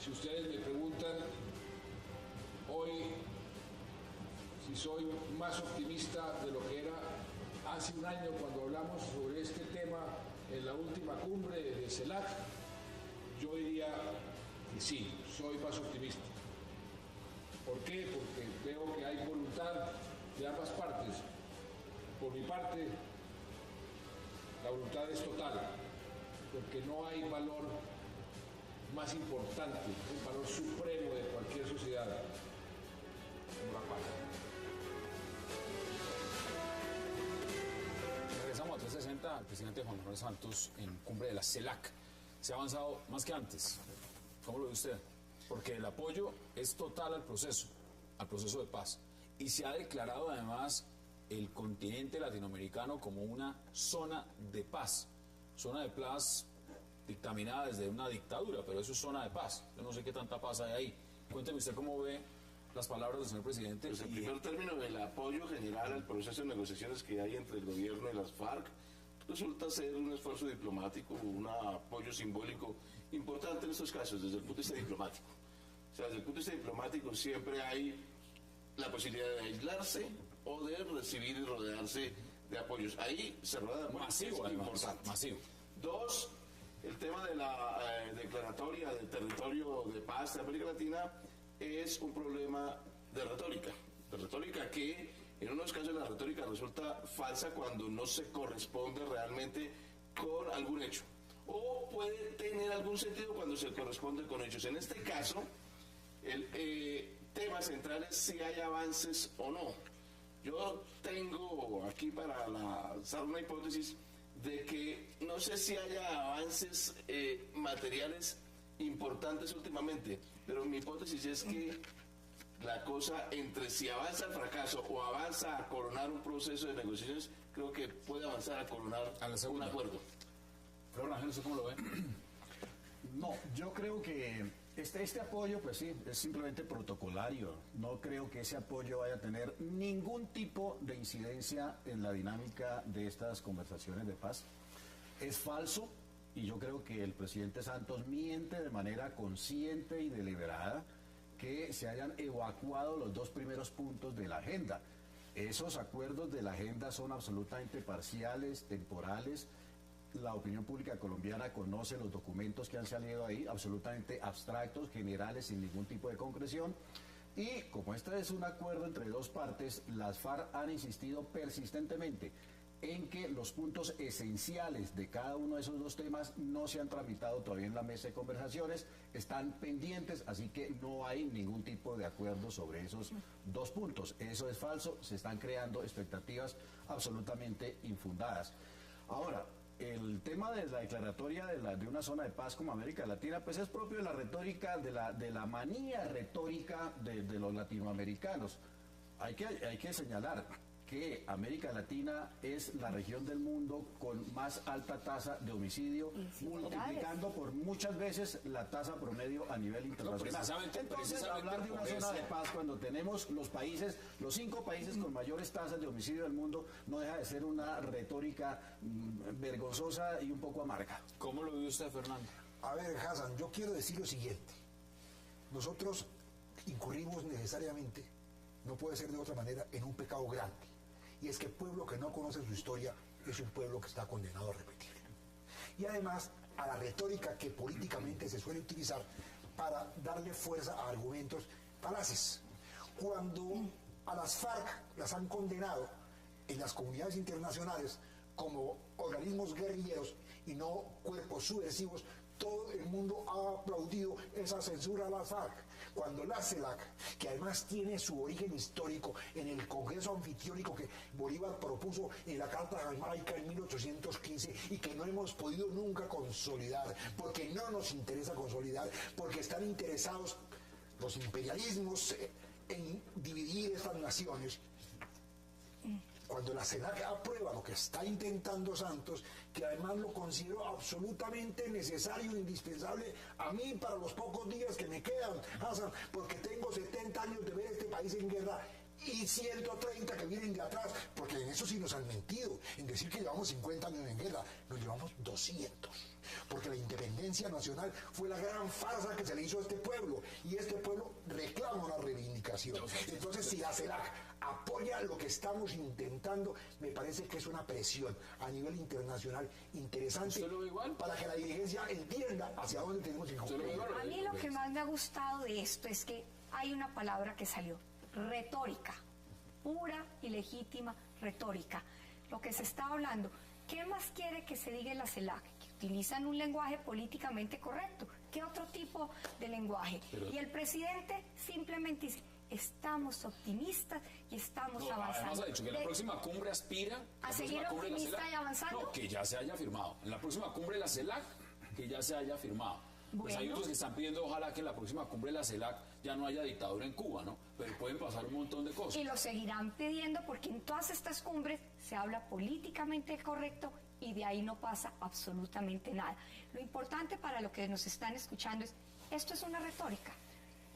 si ustedes me preguntan hoy si soy más optimista de lo que era hace un año cuando hablamos sobre este tema en la última cumbre de CELAC, yo diría que sí, soy más optimista. ¿Por qué? Porque veo que hay voluntad de ambas partes. Por mi parte, la voluntad es total, porque no hay valor más importante, un valor supremo de cualquier sociedad, como la paz. Regresamos a 360 al presidente Juan Manuel Santos en cumbre de la CELAC. Se ha avanzado más que antes. ¿Cómo lo ve usted? Porque el apoyo es total al proceso de paz. Y se ha declarado además el continente latinoamericano como una zona de paz dictaminada desde una dictadura, pero eso es zona de paz. Yo no sé qué tanta paz hay ahí. Cuénteme usted cómo ve las palabras del señor presidente. Pues en primer término, el apoyo general al proceso de negociaciones que hay entre el gobierno y las FARC resulta ser un esfuerzo diplomático, un apoyo simbólico importante en estos casos desde el punto de vista diplomático. O sea, desde el punto de vista diplomático siempre hay la posibilidad de aislarse o de recibir y rodearse de apoyos. Ahí se rodea de apoyos, masivo, es importante. Masivo. Dos, el tema de la declaratoria del territorio de paz de América Latina es un problema de retórica que en unos casos la retórica resulta falsa cuando no se corresponde realmente con algún hecho, o puede tener algún sentido cuando se corresponde con hechos. En este caso, el tema central es si hay avances o no. Yo tengo aquí para lanzar una hipótesis de que no sé si haya avances materiales importantes últimamente, pero mi hipótesis es que la cosa entre si avanza al fracaso o avanza a coronar un proceso de negociaciones, creo que puede avanzar a coronar un acuerdo. Flor Ángel, ¿usted cómo lo ve? No, yo creo que este apoyo, pues sí, es simplemente protocolario. No creo que ese apoyo vaya a tener ningún tipo de incidencia en la dinámica de estas conversaciones de paz. Es falso, y yo creo que el presidente Santos miente de manera consciente y deliberada que se hayan evacuado los dos primeros puntos de la agenda. Esos acuerdos de la agenda son absolutamente parciales, temporales. La opinión pública colombiana conoce los documentos que han salido ahí, absolutamente abstractos, generales, sin ningún tipo de concreción. Y como este es un acuerdo entre dos partes, las FARC han insistido persistentemente en que los puntos esenciales de cada uno de esos dos temas no se han tramitado todavía en la mesa de conversaciones, están pendientes, así que no hay ningún tipo de acuerdo sobre esos dos puntos. Eso es falso, se están creando expectativas absolutamente infundadas. Ahora, el tema de la declaratoria de una zona de paz como América Latina, pues es propio de la retórica, de la manía retórica de los latinoamericanos. Hay que señalar que América Latina es la región del mundo con más alta tasa de homicidio, multiplicando por muchas veces la tasa promedio a nivel internacional. Entonces, hablar de una zona de paz cuando tenemos los 5 países con mayores tasas de homicidio del mundo, no deja de ser una retórica vergonzosa y un poco amarga. ¿Cómo lo vive usted, Fernando? A ver, Hassan, yo quiero decir lo siguiente. Nosotros incurrimos necesariamente, no puede ser de otra manera, en un pecado grande. Y es que el pueblo que no conoce su historia es un pueblo que está condenado a repetir. Y además a la retórica que políticamente se suele utilizar para darle fuerza a argumentos falaces. Cuando a las FARC las han condenado en las comunidades internacionales como organismos guerrilleros y no cuerpos subversivos, todo el mundo ha aplaudido esa censura a las FARC. Cuando la CELAC, que además tiene su origen histórico en el Congreso Anfitriónico que Bolívar propuso en la Carta Jamaica en 1815 y que no hemos podido nunca consolidar, porque no nos interesa consolidar, porque están interesados los imperialismos en dividir estas naciones. Cuando la CELAC aprueba lo que está intentando Santos, que además lo considero absolutamente necesario e indispensable a mí para los pocos días que me quedan, Hassan, porque tengo 70 años de ver este país en guerra y 130 que vienen de atrás, porque en eso sí nos han mentido, en decir que llevamos 50 años en guerra, nos llevamos 200. Porque la independencia nacional fue la gran farsa que se le hizo a este pueblo, y este pueblo reclama una reivindicación. Entonces, si la CELAC apoya lo que estamos intentando, me parece que es una presión a nivel internacional interesante para que la dirigencia entienda hacia dónde tenemos que ir. A mí lo que más me ha gustado de esto es que hay una palabra que salió, retórica, pura y legítima retórica. Lo que se está hablando, ¿qué más quiere que se diga en la CELAC? Que utilizan un lenguaje políticamente correcto, ¿Qué otro tipo de lenguaje? Y el presidente simplemente dice, estamos optimistas y estamos avanzando. Además ha dicho que en la próxima cumbre aspira a seguir optimista y avanzando. No, que ya se haya firmado. En la próxima cumbre de la CELAC, que ya se haya firmado. Pues hay otros que están pidiendo ojalá que en la próxima cumbre de la CELAC ya no haya dictadura en Cuba, ¿no? Pero pueden pasar un montón de cosas. Y lo seguirán pidiendo porque en todas estas cumbres se habla políticamente correcto y de ahí no pasa absolutamente nada. Lo importante para lo que nos están escuchando es, esto es una retórica.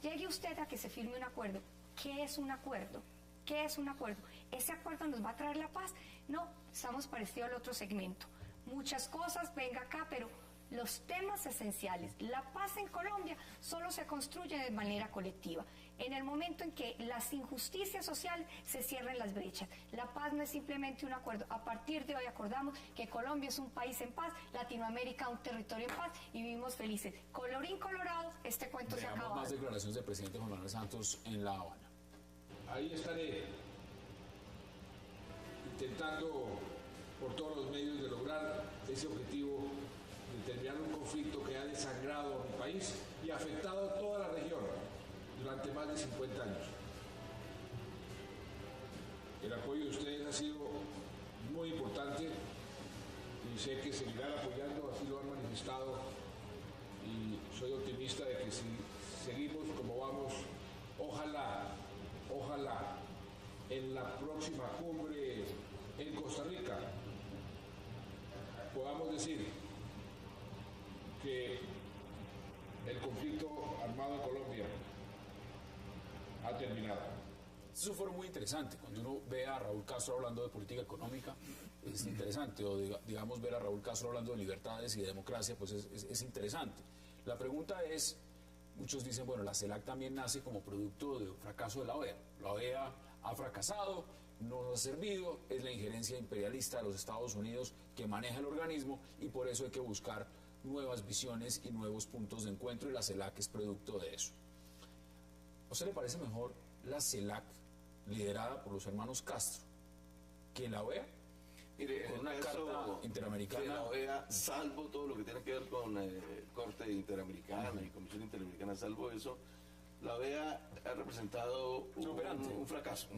Llegue usted a que se firme un acuerdo. ¿Qué es un acuerdo? ¿Qué es un acuerdo? ¿Ese acuerdo nos va a traer la paz? No, estamos parecidos al otro segmento. Muchas cosas, venga acá, pero los temas esenciales, la paz en Colombia solo se construye de manera colectiva. En el momento en que las injusticias sociales se cierren las brechas. La paz no es simplemente un acuerdo. A partir de hoy acordamos que Colombia es un país en paz, Latinoamérica un territorio en paz y vivimos felices. Colorín colorado, este cuento se acaba. Más declaraciones del presidente Juan Manuel Santos en La Habana. Ahí estaré intentando por todos los medios de lograr ese objetivo de terminar un conflicto que ha desangrado a mi país y ha afectado a toda la región durante más de 50 años. El apoyo de ustedes ha sido muy importante y sé que seguirán apoyando, así lo han manifestado, y soy optimista de que si seguimos como vamos, ojalá en la próxima cumbre en Costa Rica podamos decir que el conflicto armado en Colombia ha terminado. Es un foro muy interesante. Cuando uno ve a Raúl Castro hablando de política económica, es interesante. O digamos, ver a Raúl Castro hablando de libertades y de democracia, pues es interesante. La pregunta es, muchos dicen, bueno, la CELAC también nace como producto de un fracaso de la OEA. La OEA ha fracasado, no nos ha servido, es la injerencia imperialista de los Estados Unidos que maneja el organismo y por eso hay que buscar nuevas visiones y nuevos puntos de encuentro y la CELAC es producto de eso. ¿A usted le parece mejor la CELAC liderada por los hermanos Castro que la OEA? Mire, con una carta interamericana. De la OEA, salvo todo lo que tiene que ver con Corte Interamericana y Comisión Interamericana, salvo eso, la OEA ha representado un fracaso,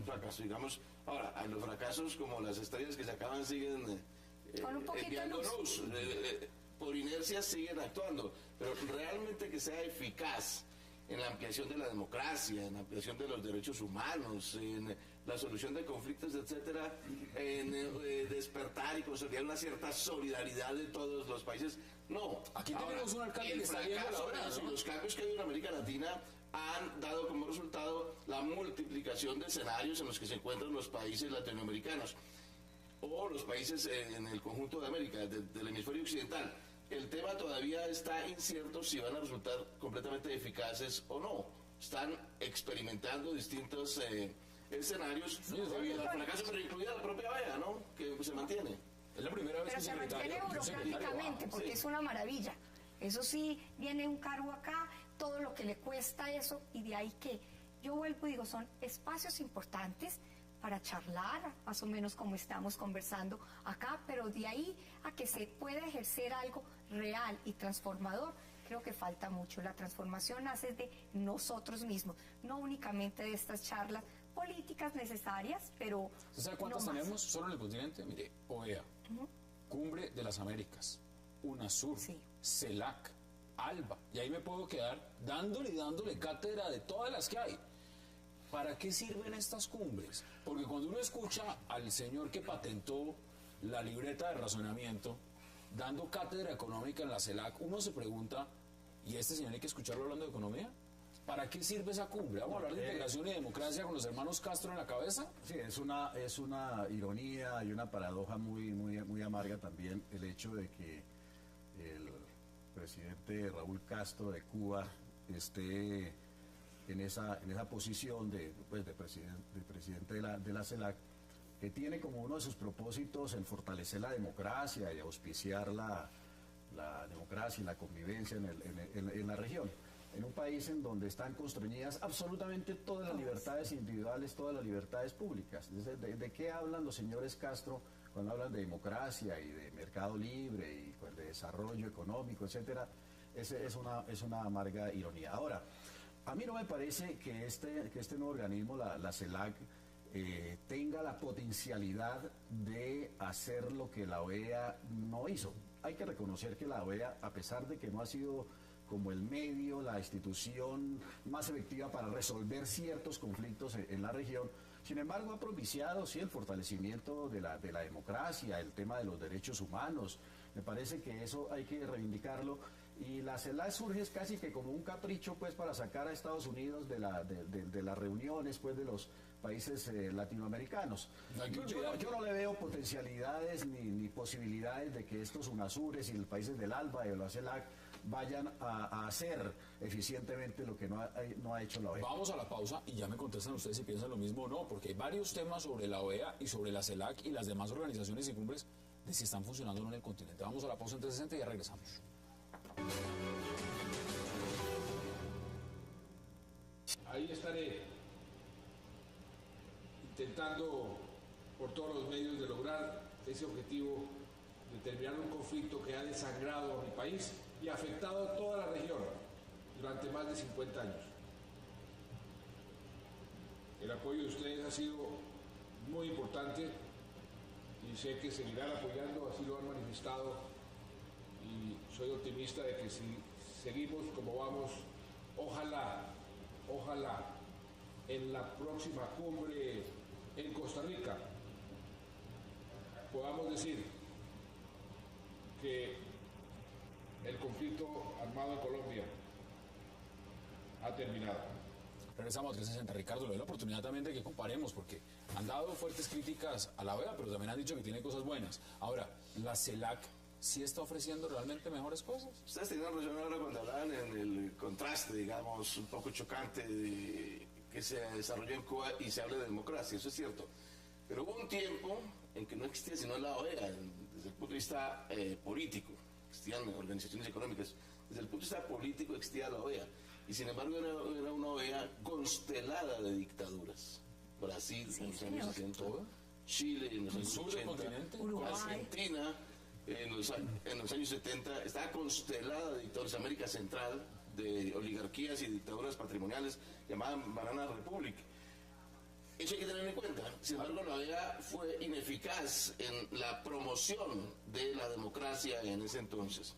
digamos. Ahora, a los fracasos como las estrellas que se acaban siguen enviando luz, por inercia siguen actuando, pero realmente que sea eficaz en la ampliación de la democracia, en la ampliación de los derechos humanos, en la solución de conflictos, etcétera, en despertar y consolidar una cierta solidaridad de todos los países. No. Aquí tenemos un alcalde que está viendo la hora, ¿no? Los cambios que hay en América Latina han dado como resultado la multiplicación de escenarios en los que se encuentran los países latinoamericanos o los países en el conjunto de América, del hemisferio occidental. El tema todavía está incierto si van a resultar completamente eficaces o no. Están experimentando distintos escenarios debido al fracaso, pero incluida la propia OEA, ¿no? Que se mantiene. Es la primera vez pero que se mantiene burocráticamente, porque sí, es una maravilla. Eso sí, viene un cargo acá, todo lo que le cuesta eso, y de ahí que yo vuelvo y digo, son espacios importantes para charlar, más o menos como estamos conversando acá, pero de ahí a que se pueda ejercer algo real y transformador, creo que falta mucho. La transformación nace de nosotros mismos, no únicamente de estas charlas políticas necesarias, pero ¿usted sabe cuántas tenemos solo en el continente? Mire, OEA, Cumbre de las Américas, UNASUR, CELAC, ALBA, y ahí me puedo quedar dándole cátedra de todas las que hay. ¿Para qué sirven estas cumbres? Porque cuando uno escucha al señor que patentó la libreta de razonamiento dando cátedra económica en la CELAC, uno se pregunta, ¿y este señor hay que escucharlo hablando de economía? ¿Para qué sirve esa cumbre? ¿Vamos a hablar de integración y democracia con los hermanos Castro en la cabeza? Sí, es una ironía y una paradoja muy amarga también el hecho de que el presidente Raúl Castro de Cuba esté en esa posición de presidente de la CELAC, que tiene como uno de sus propósitos el fortalecer la democracia y auspiciar la democracia y la convivencia en la región. En un país en donde están constreñidas absolutamente todas las libertades individuales, todas las libertades públicas. ¿De qué hablan los señores Castro cuando hablan de democracia y de mercado libre y de desarrollo económico, etcétera? es una amarga ironía. Ahora, a mí no me parece que este nuevo organismo, la CELAC, tenga la potencialidad de hacer lo que la OEA no hizo. Hay que reconocer que la OEA, a pesar de que no ha sido como el medio, la institución más efectiva para resolver ciertos conflictos en la región, sin embargo ha propiciado sí el fortalecimiento de la democracia, el tema de los derechos humanos. Me parece que eso hay que reivindicarlo, y la CELAC surge casi que como un capricho pues para sacar a Estados Unidos de las reuniones pues de los países latinoamericanos. Yo no le veo potencialidades ni posibilidades de que estos UNASURES y los países del ALBA y de la CELAC vayan a hacer eficientemente lo que no ha hecho la OEA. Vamos a la pausa y ya me contestan ustedes si piensan lo mismo o no, porque hay varios temas sobre la OEA y sobre la CELAC y las demás organizaciones y cumbres de si están funcionando o no en el continente. Vamos a la pausa en 360 y ya regresamos. Ahí estaré intentando por todos los medios de lograr ese objetivo de terminar un conflicto que ha desangrado a mi país y ha afectado a toda la región durante más de 50 años. El apoyo de ustedes ha sido muy importante y sé que seguirán apoyando, así lo han manifestado, y soy optimista de que si seguimos como vamos, ojalá en la próxima cumbre en Costa Rica podamos decir que el conflicto armado en Colombia ha terminado. Regresamos a 360. Ricardo, le doy la oportunidad también de que comparemos, porque han dado fuertes críticas a la OEA, pero también han dicho que tiene cosas buenas. Ahora, la CELAC sí está ofreciendo realmente mejores cosas. Ustedes tenían razón ahora cuando hablaban en el contraste, digamos, un poco chocante que se desarrolló en Cuba y se habla de democracia, eso es cierto. Pero hubo un tiempo en que no existía sino la OEA, desde el punto de vista político, existían organizaciones económicas, desde el punto de vista político existía la OEA, y sin embargo era una OEA constelada de dictaduras. Brasil en los años 60, Chile en los años 80, Argentina en los años 70, estaba constelada de dictaduras. América Central de oligarquías y dictaduras patrimoniales llamadas Banana Republic. Eso hay que tener en cuenta. Sin embargo, la OEA fue ineficaz en la promoción de la democracia en ese entonces.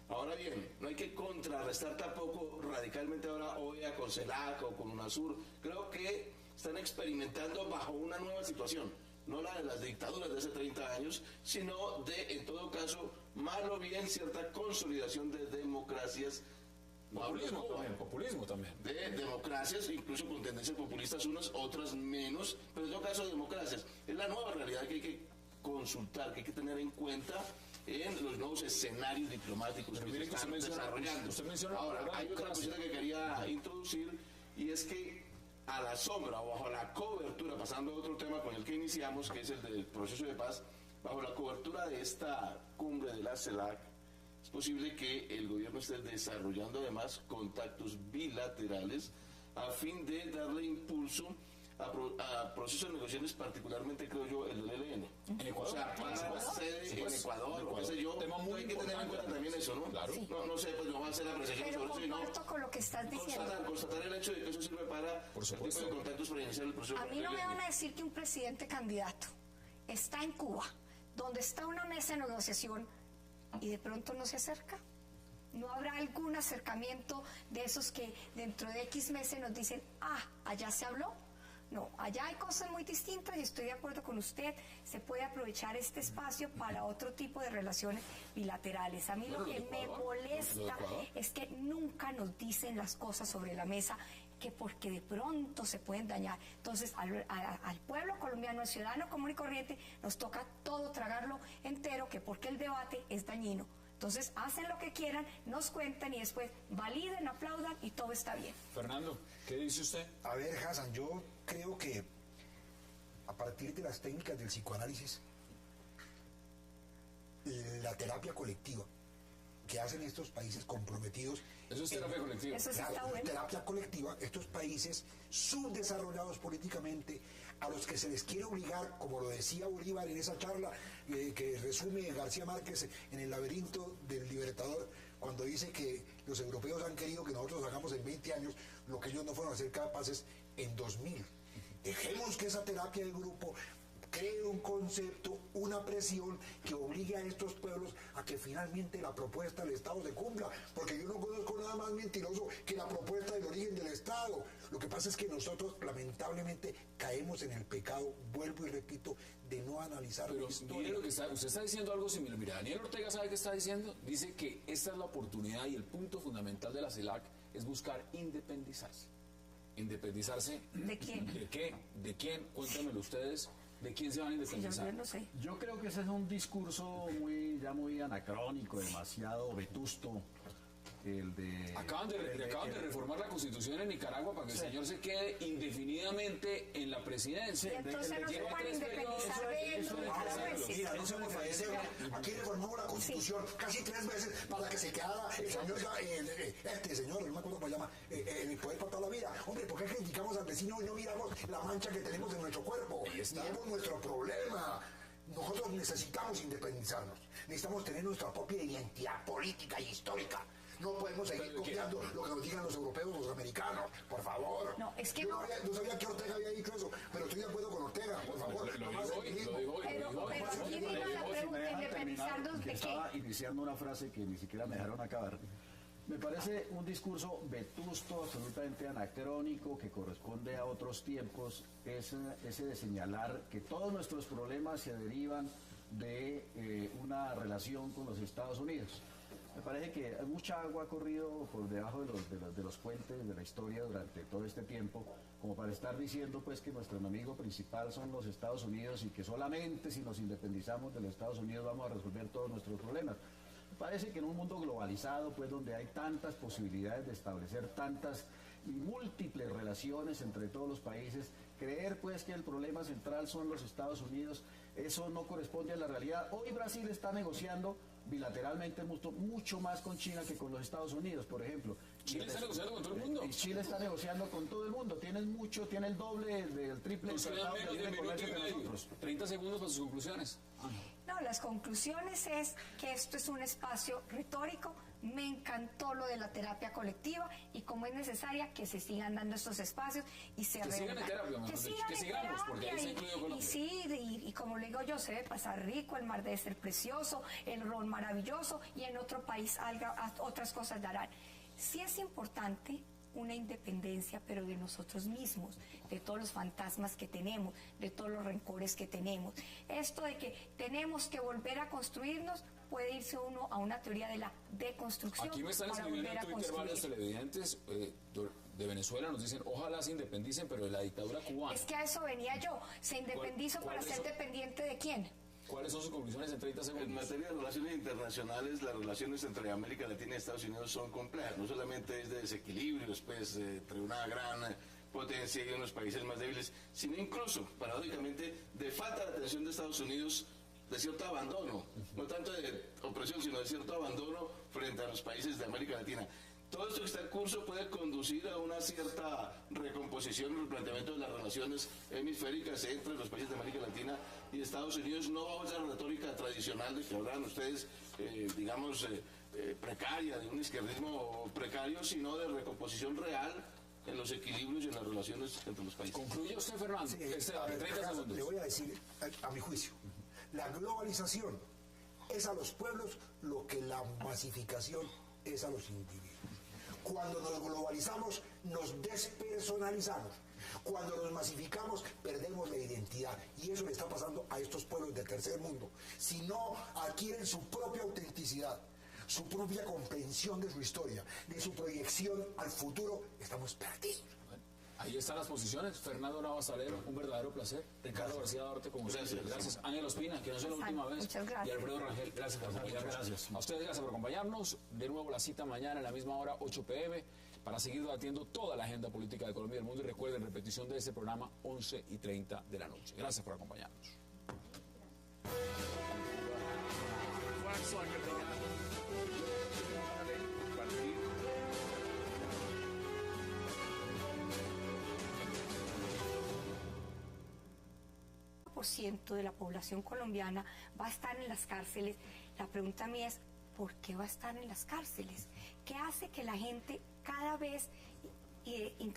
Ahora bien, no hay que contrarrestar tampoco radicalmente ahora OEA con CELAC o con UNASUR. Creo que están experimentando bajo una nueva situación, no la de las dictaduras de hace 30 años, sino de, en todo caso, mal o bien cierta consolidación de democracias. Populismo también. De democracias, incluso con tendencias populistas unas, otras menos, pero en todo caso democracias. Es la nueva realidad que hay que consultar, que hay que tener en cuenta en los nuevos escenarios diplomáticos que se están desarrollando. Ahora, hay otra cosita que quería introducir, y es que a la sombra o bajo la cobertura, pasando a otro tema con el que iniciamos, que es el del proceso de paz, bajo la cobertura de esta cumbre de la CELAC, es posible que el gobierno esté desarrollando además contactos bilaterales a fin de darle impulso a procesos de negociaciones, particularmente creo yo el del ELN. En Ecuador. O sea, para sede en Ecuador, qué sé yo. Hay que tener en cuenta también eso, ¿no? Claro. Sí. No sé, pues no va a hacer apreciación Pero sobre eso, comparto con lo que estás diciendo. Constatar el hecho de que eso sirve para Por supuesto. el tipo de contactos para iniciar el proceso. A mí no me van a decir que un presidente candidato está en Cuba, donde está una mesa de negociación, y de pronto no se acerca. ¿No habrá algún acercamiento de esos que dentro de X meses nos dicen, allá se habló? No, allá hay cosas muy distintas y estoy de acuerdo con usted, se puede aprovechar este espacio para otro tipo de relaciones bilaterales. A mí lo que me molesta es que nunca nos dicen las cosas sobre la mesa, que porque de pronto se pueden dañar. Entonces, al pueblo colombiano, al ciudadano común y corriente, nos toca todo tragarlo entero, que porque el debate es dañino. Entonces, hacen lo que quieran, nos cuentan y después validen, aplaudan y todo está bien. Fernando, ¿qué dice usted? A ver, Hassan, yo creo que a partir de las técnicas del psicoanálisis, la terapia colectiva que hacen estos países comprometidos. Eso es terapia colectiva. Eso sí está bueno. Terapia colectiva, estos países subdesarrollados políticamente, a los que se les quiere obligar, como lo decía Bolívar en esa charla que resume García Márquez en El laberinto del Libertador, cuando dice que los europeos han querido que nosotros hagamos en 20 años lo que ellos no fueron a ser capaces en 2000. Dejemos que esa terapia de grupo cree un concepto, una presión que obligue a estos pueblos a que finalmente la propuesta del Estado se cumpla, porque yo no conozco nada más mentiroso que la propuesta del origen del Estado. Lo que pasa es que nosotros lamentablemente caemos en el pecado, vuelvo y repito, de no analizar Pero la historia. mire lo que usted está diciendo algo similar. Mira, Daniel Ortega, ¿sabe qué está diciendo? Dice que esta es la oportunidad y el punto fundamental de la CELAC es buscar independizarse. ¿Independizarse? ¿De quién? ¿De qué? ¿De quién? Cuéntamelo ustedes. ¿De quién se van a independizar? Yo no sé. Yo creo que ese es un discurso ya muy anacrónico, demasiado vetusto. El de... Acaban de reformar la Constitución en Nicaragua para que el señor se quede indefinidamente en la presidencia. Y entonces no se pueden independizar de él. Mira, no se me parece. Aquí reformamos la Constitución casi 3 veces para que se quedara el señor, señor, no me acuerdo cómo se llama, en el poder para toda la vida. Hombre, ¿por qué criticamos al vecino y no miramos la mancha que tenemos en nuestro cuerpo? Miremos nuestro problema. Nosotros necesitamos independizarnos. Necesitamos tener nuestra propia identidad política y histórica. No podemos seguir copiando lo que nos digan los europeos, los americanos, por favor. No, es que yo no sabía que Ortega había dicho eso, pero estoy de acuerdo con Ortega, por favor. Lo digo hoy. Pero aquí vino la pregunta, independizarnos de qué. Estaba iniciando una frase que ni siquiera me dejaron acabar. Me parece un discurso vetusto, absolutamente anacrónico, que corresponde a otros tiempos, ese de señalar que todos nuestros problemas se derivan de una relación con los Estados Unidos. Me parece que mucha agua ha corrido por debajo de los puentes de la historia durante todo este tiempo, como para estar diciendo pues que nuestro enemigo principal son los Estados Unidos y que solamente si nos independizamos de los Estados Unidos vamos a resolver todos nuestros problemas. Me parece que en un mundo globalizado, pues donde hay tantas posibilidades de establecer tantas y múltiples relaciones entre todos los países, creer pues que el problema central son los Estados Unidos, eso no corresponde a la realidad. Hoy Brasil está negociando bilateralmente mucho más con China que con los Estados Unidos, por ejemplo. Chile está negociando con todo el mundo. Y Chile está negociando con todo el mundo. Tiene el doble, el triple. Nos queda menos de minuto y medio. 30 segundos para sus conclusiones. No, las conclusiones es que esto es un espacio retórico. Me encantó lo de la terapia colectiva y como es necesaria que se sigan dando estos espacios y se sigan en terapia, que sigamos, porque ahí se incluye Colombia. Y sí, y como le digo yo, se debe pasar rico, el mar debe ser precioso, el ron maravilloso y en otro país otras cosas darán. Sí es importante una independencia, pero de nosotros mismos, de todos los fantasmas que tenemos, de todos los rencores que tenemos. Esto de que tenemos que volver a construirnos, puede irse uno a una teoría de la deconstrucción. Aquí me están para escribiendo volver a en Twitter varios construir. televidentes de Venezuela, nos dicen, ojalá se independicen, pero de la dictadura cubana. Es que a eso venía yo. ¿Se independizo para ser dependiente de quién? ¿Cuáles son sus conclusiones en 30 segundos? En materia de relaciones internacionales, las relaciones entre América Latina y Estados Unidos son complejas. No solamente es de desequilibrios, pues, entre una gran potencia y unos países más débiles, sino incluso, paradójicamente, de falta de atención de Estados Unidos, de cierto abandono, no tanto de opresión, sino de cierto abandono frente a los países de América Latina. Todo esto que está en curso puede conducir a una cierta recomposición, replanteamiento de las relaciones hemisféricas entre los países de América Latina y Estados Unidos, no bajo esa retórica tradicional de que hablan ustedes, precaria, de un izquierdismo precario, sino de recomposición real en los equilibrios y en las relaciones entre los países. ¿Concluye usted, Fernando? Sí, 30 segundos. le voy a decir, a mi juicio, la globalización es a los pueblos lo que la masificación es a los individuos. Cuando nos globalizamos, nos despersonalizamos. Cuando nos masificamos, perdemos la identidad. Y eso le está pasando a estos pueblos del tercer mundo. Si no adquieren su propia autenticidad, su propia comprensión de su historia, de su proyección al futuro, estamos perdidos. Ahí están las posiciones. Fernando Navas Salero, un verdadero placer. Ricardo García Duarte, como siempre. Gracias. Ángel Ospina, que no sea la última vez. Muchas gracias. Y Alfredo Rangel, gracias por acompañarnos. Gracias. A ustedes, gracias por acompañarnos. De nuevo la cita mañana a la misma hora, 8 p.m., para seguir debatiendo toda la agenda política de Colombia y del mundo. Y recuerden, repetición de este programa, 11:30 de la noche. Gracias por acompañarnos. Por ciento de la población colombiana va a estar en las cárceles. La pregunta mía es, ¿por qué va a estar en las cárceles? ¿Qué hace que la gente cada vez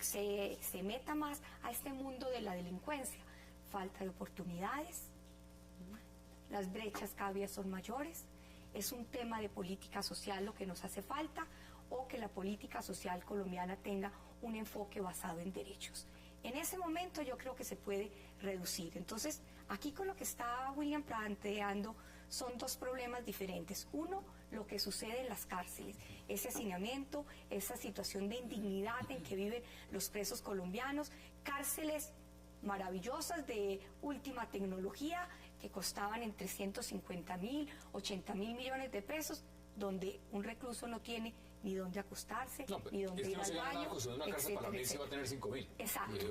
se meta más a este mundo de la delincuencia? Falta de oportunidades, las brechas cada día son mayores, es un tema de política social lo que nos hace falta, o que la política social colombiana tenga un enfoque basado en derechos. En ese momento yo creo que se puede reducir. Entonces, aquí con lo que está William planteando son dos problemas diferentes. Uno, lo que sucede en las cárceles, ese hacinamiento, esa situación de indignidad en que viven los presos colombianos, cárceles maravillosas de última tecnología que costaban entre 150.000, 80.000 millones de pesos, donde un recluso no tiene ni dónde acostarse, ni dónde ir al baño, una casa para mí se va a tener 5.000. Exacto.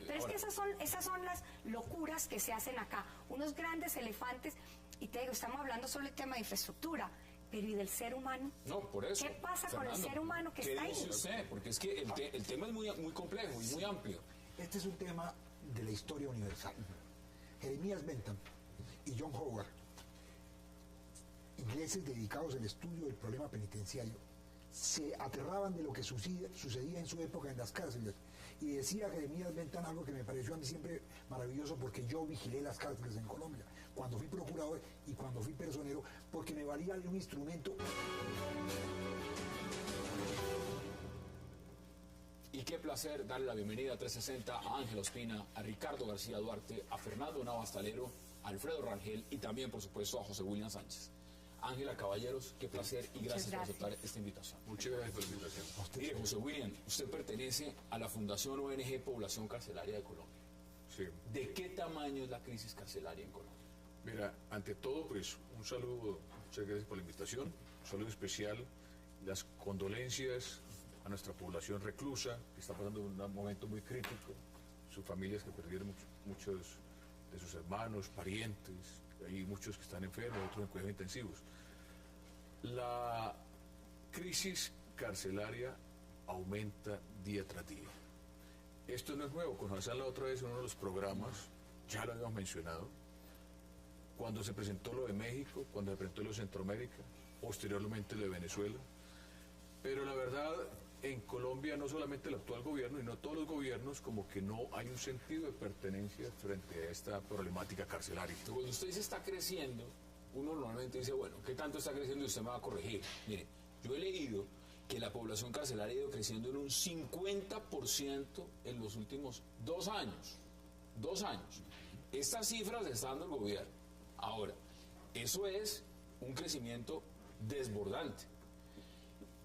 Pero es que esas son las locuras que se hacen acá. Unos grandes elefantes, y te digo, estamos hablando solo del tema de infraestructura, pero ¿y del ser humano? No, por eso. ¿Qué pasa con el ser humano que ¿qué está ahí? dice usted? Porque es que el tema es muy complejo y muy amplio. Este es un tema de la historia universal. Jeremías Bentham y John Howard, ingleses dedicados al estudio del problema penitenciario, se aterraban de lo que sucedía en su época en las cárceles. Y decía Jeremías Bentham algo que me pareció a mí siempre maravilloso, porque yo vigilé las cárceles en Colombia, cuando fui procurador y cuando fui personero, porque me valía de un instrumento. Y qué placer darle la bienvenida a 360 a Ángela Ospina, a Ricardo García Duarte, a Fernando Navastalero, a Alfredo Rangel y también, por supuesto, a José William Sánchez. Ángela, caballeros, qué placer y gracias por aceptar esta invitación. Muchas gracias por la invitación. Mire, José William, usted pertenece a la Fundación ONG Población Carcelaria de Colombia. Sí. ¿De qué tamaño es la crisis carcelaria en Colombia? Mira, ante todo, pues, un saludo, muchas gracias por la invitación, un saludo especial, las condolencias a nuestra población reclusa, que está pasando un momento muy crítico, sus familias que perdieron muchos de sus hermanos, parientes, hay muchos que están enfermos, otros en cuidados intensivos. La crisis carcelaria aumenta día tras día. Esto no es nuevo, con Hassan la otra vez en uno de los programas, ya lo habíamos mencionado, cuando se presentó lo de México, cuando se presentó lo de Centroamérica, posteriormente lo de Venezuela. Pero la verdad, en Colombia no solamente el actual gobierno, sino todos los gobiernos, como que no hay un sentido de pertenencia frente a esta problemática carcelaria. Cuando usted dice está creciendo, uno normalmente dice, bueno, ¿qué tanto está creciendo? Y usted me va a corregir. Mire, yo he leído que la población carcelaria ha ido creciendo en un 50% en los últimos 2 años. 2 años. Estas cifras las está dando el gobierno. Ahora, eso es un crecimiento desbordante.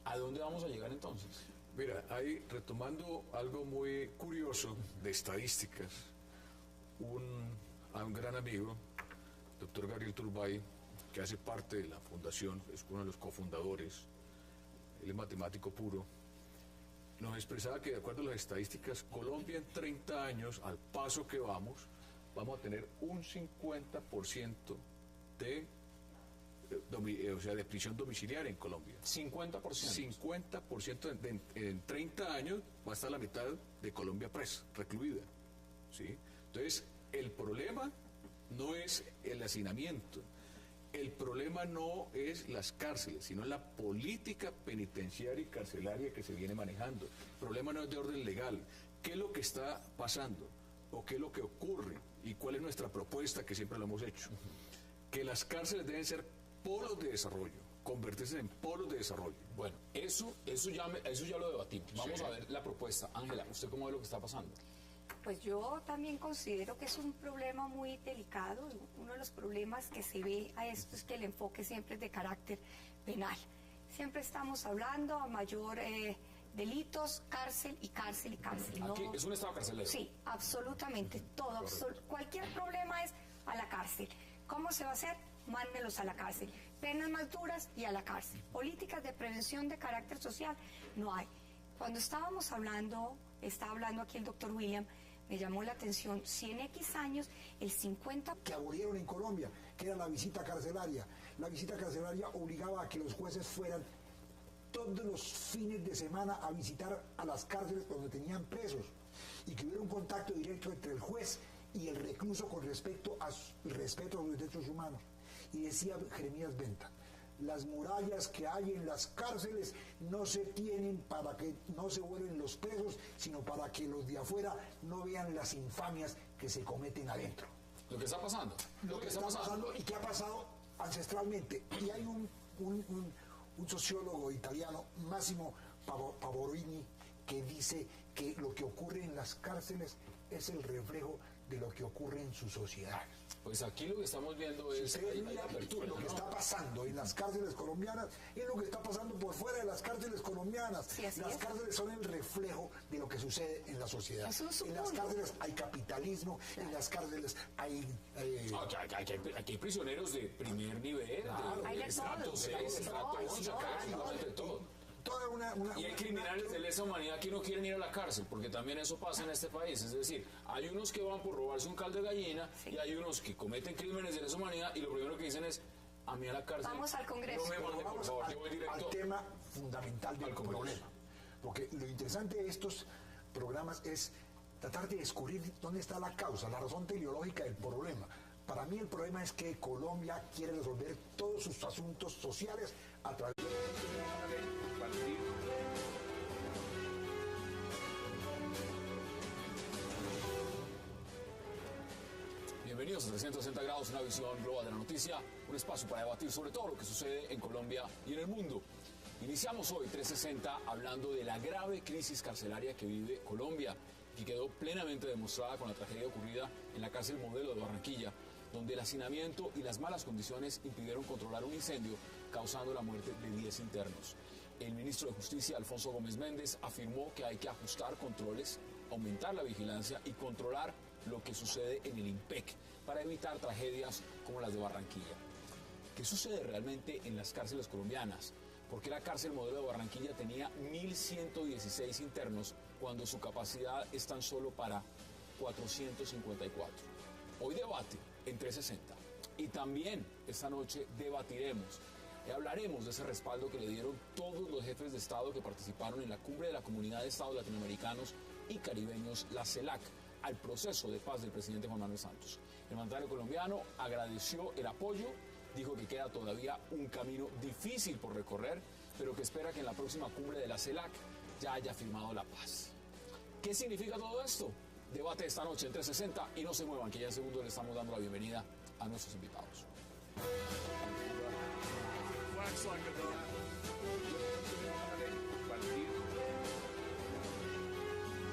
¿A dónde vamos a llegar entonces? Mira, ahí retomando algo muy curioso de estadísticas, a un gran amigo, doctor Gabriel Turbay, que hace parte de la fundación, es uno de los cofundadores, él es matemático puro, nos expresaba que de acuerdo a las estadísticas, Colombia en 30 años, al paso que vamos a tener un 50% de prisión domiciliaria en Colombia. 50%. 50% en 30 años va a estar la mitad de Colombia presa, recluida. ¿Sí? Entonces, el problema no es el hacinamiento, el problema no es las cárceles, sino la política penitenciaria y carcelaria que se viene manejando. El problema no es de orden legal. ¿Qué es lo que está pasando? ¿O qué es lo que ocurre? ¿Y cuál es nuestra propuesta, que siempre lo hemos hecho? Que las cárceles deben ser polos de desarrollo, convertirse en polos de desarrollo. Bueno, eso ya lo debatimos. Vamos a ver la propuesta. Ángela, ¿usted cómo ve lo que está pasando? Pues yo también considero que es un problema muy delicado. Uno de los problemas que se ve a esto es que el enfoque siempre es de carácter penal. Siempre estamos hablando a mayor delitos, cárcel y cárcel y cárcel. Aquí ¿no? es un estado carcelero. Sí, absolutamente todo. Cualquier problema es a la cárcel. ¿Cómo se va a hacer? Mándenlos a la cárcel. Penas más duras y a la cárcel. Políticas de prevención de carácter social no hay. Cuando estaba hablando aquí el doctor William, me llamó la atención, si en X años el 50%... Que abolieron en Colombia, que era la visita carcelaria. La visita carcelaria obligaba a que los jueces fueran todos los fines de semana a visitar a las cárceles donde tenían presos y que hubiera un contacto directo entre el juez y el recluso con respecto a los derechos humanos. Y decía Jeremías Bentham, las murallas que hay en las cárceles no se tienen para que no se vuelven los presos, sino para que los de afuera no vean las infamias que se cometen adentro. Lo que está pasando. Lo que está pasando y que ha pasado ancestralmente. Y hay un sociólogo italiano, Massimo Pavorini, que dice que lo que ocurre en las cárceles es el reflejo de lo que ocurre en su sociedad. Pues aquí lo que estamos viendo es hay apertura, lo que está pasando en las cárceles colombianas es lo que está pasando por fuera de las cárceles colombianas. Sí, así las es. cárceles son el reflejo de lo que sucede en la sociedad. En las cárceles hay capitalismo, en las cárceles hay... Aquí hay prisioneros de primer nivel, Hay de de estrato todo. 6, estrato 11, acá hay de todo. Y hay criminales de lesa humanidad que no quieren ir a la cárcel, porque también eso pasa en este país. Es decir, hay unos que van por robarse un caldo de gallina y hay unos que cometen crímenes de lesa humanidad y lo primero que dicen es, a mí a la cárcel. Vamos al Congreso. No me manden, por favor, yo voy directo al tema fundamental del problema. Porque lo interesante de estos programas es tratar de descubrir dónde está la causa, la razón teleológica del problema. Para mí el problema es que Colombia quiere resolver todos sus asuntos sociales a través de... Bienvenidos a 360 grados, una visión global de la noticia, un espacio para debatir sobre todo lo que sucede en Colombia y en el mundo. Iniciamos hoy 360 hablando de la grave crisis carcelaria que vive Colombia, que quedó plenamente demostrada con la tragedia ocurrida en la cárcel Modelo de Barranquilla, donde el hacinamiento y las malas condiciones impidieron controlar un incendio, causando la muerte de 10 internos. El ministro de Justicia, Alfonso Gómez Méndez, afirmó que hay que ajustar controles, aumentar la vigilancia y controlar lo que sucede en el IMPEC para evitar tragedias como las de Barranquilla. ¿Qué sucede realmente en las cárceles colombianas? ¿Por qué la cárcel Modelo de Barranquilla tenía 1.116 internos cuando su capacidad es tan solo para 454? Hoy debate en 360 y también esta noche debatiremos y hablaremos de ese respaldo que le dieron todos los jefes de Estado que participaron en la cumbre de la Comunidad de Estados Latinoamericanos y Caribeños, la CELAC, al proceso de paz del presidente Juan Manuel Santos. El mandatario colombiano agradeció el apoyo, dijo que queda todavía un camino difícil por recorrer, pero que espera que en la próxima cumbre de la CELAC ya haya firmado la paz. ¿Qué significa todo esto? Debate esta noche en 360 y no se muevan, que ya en segundo le estamos dando la bienvenida a nuestros invitados.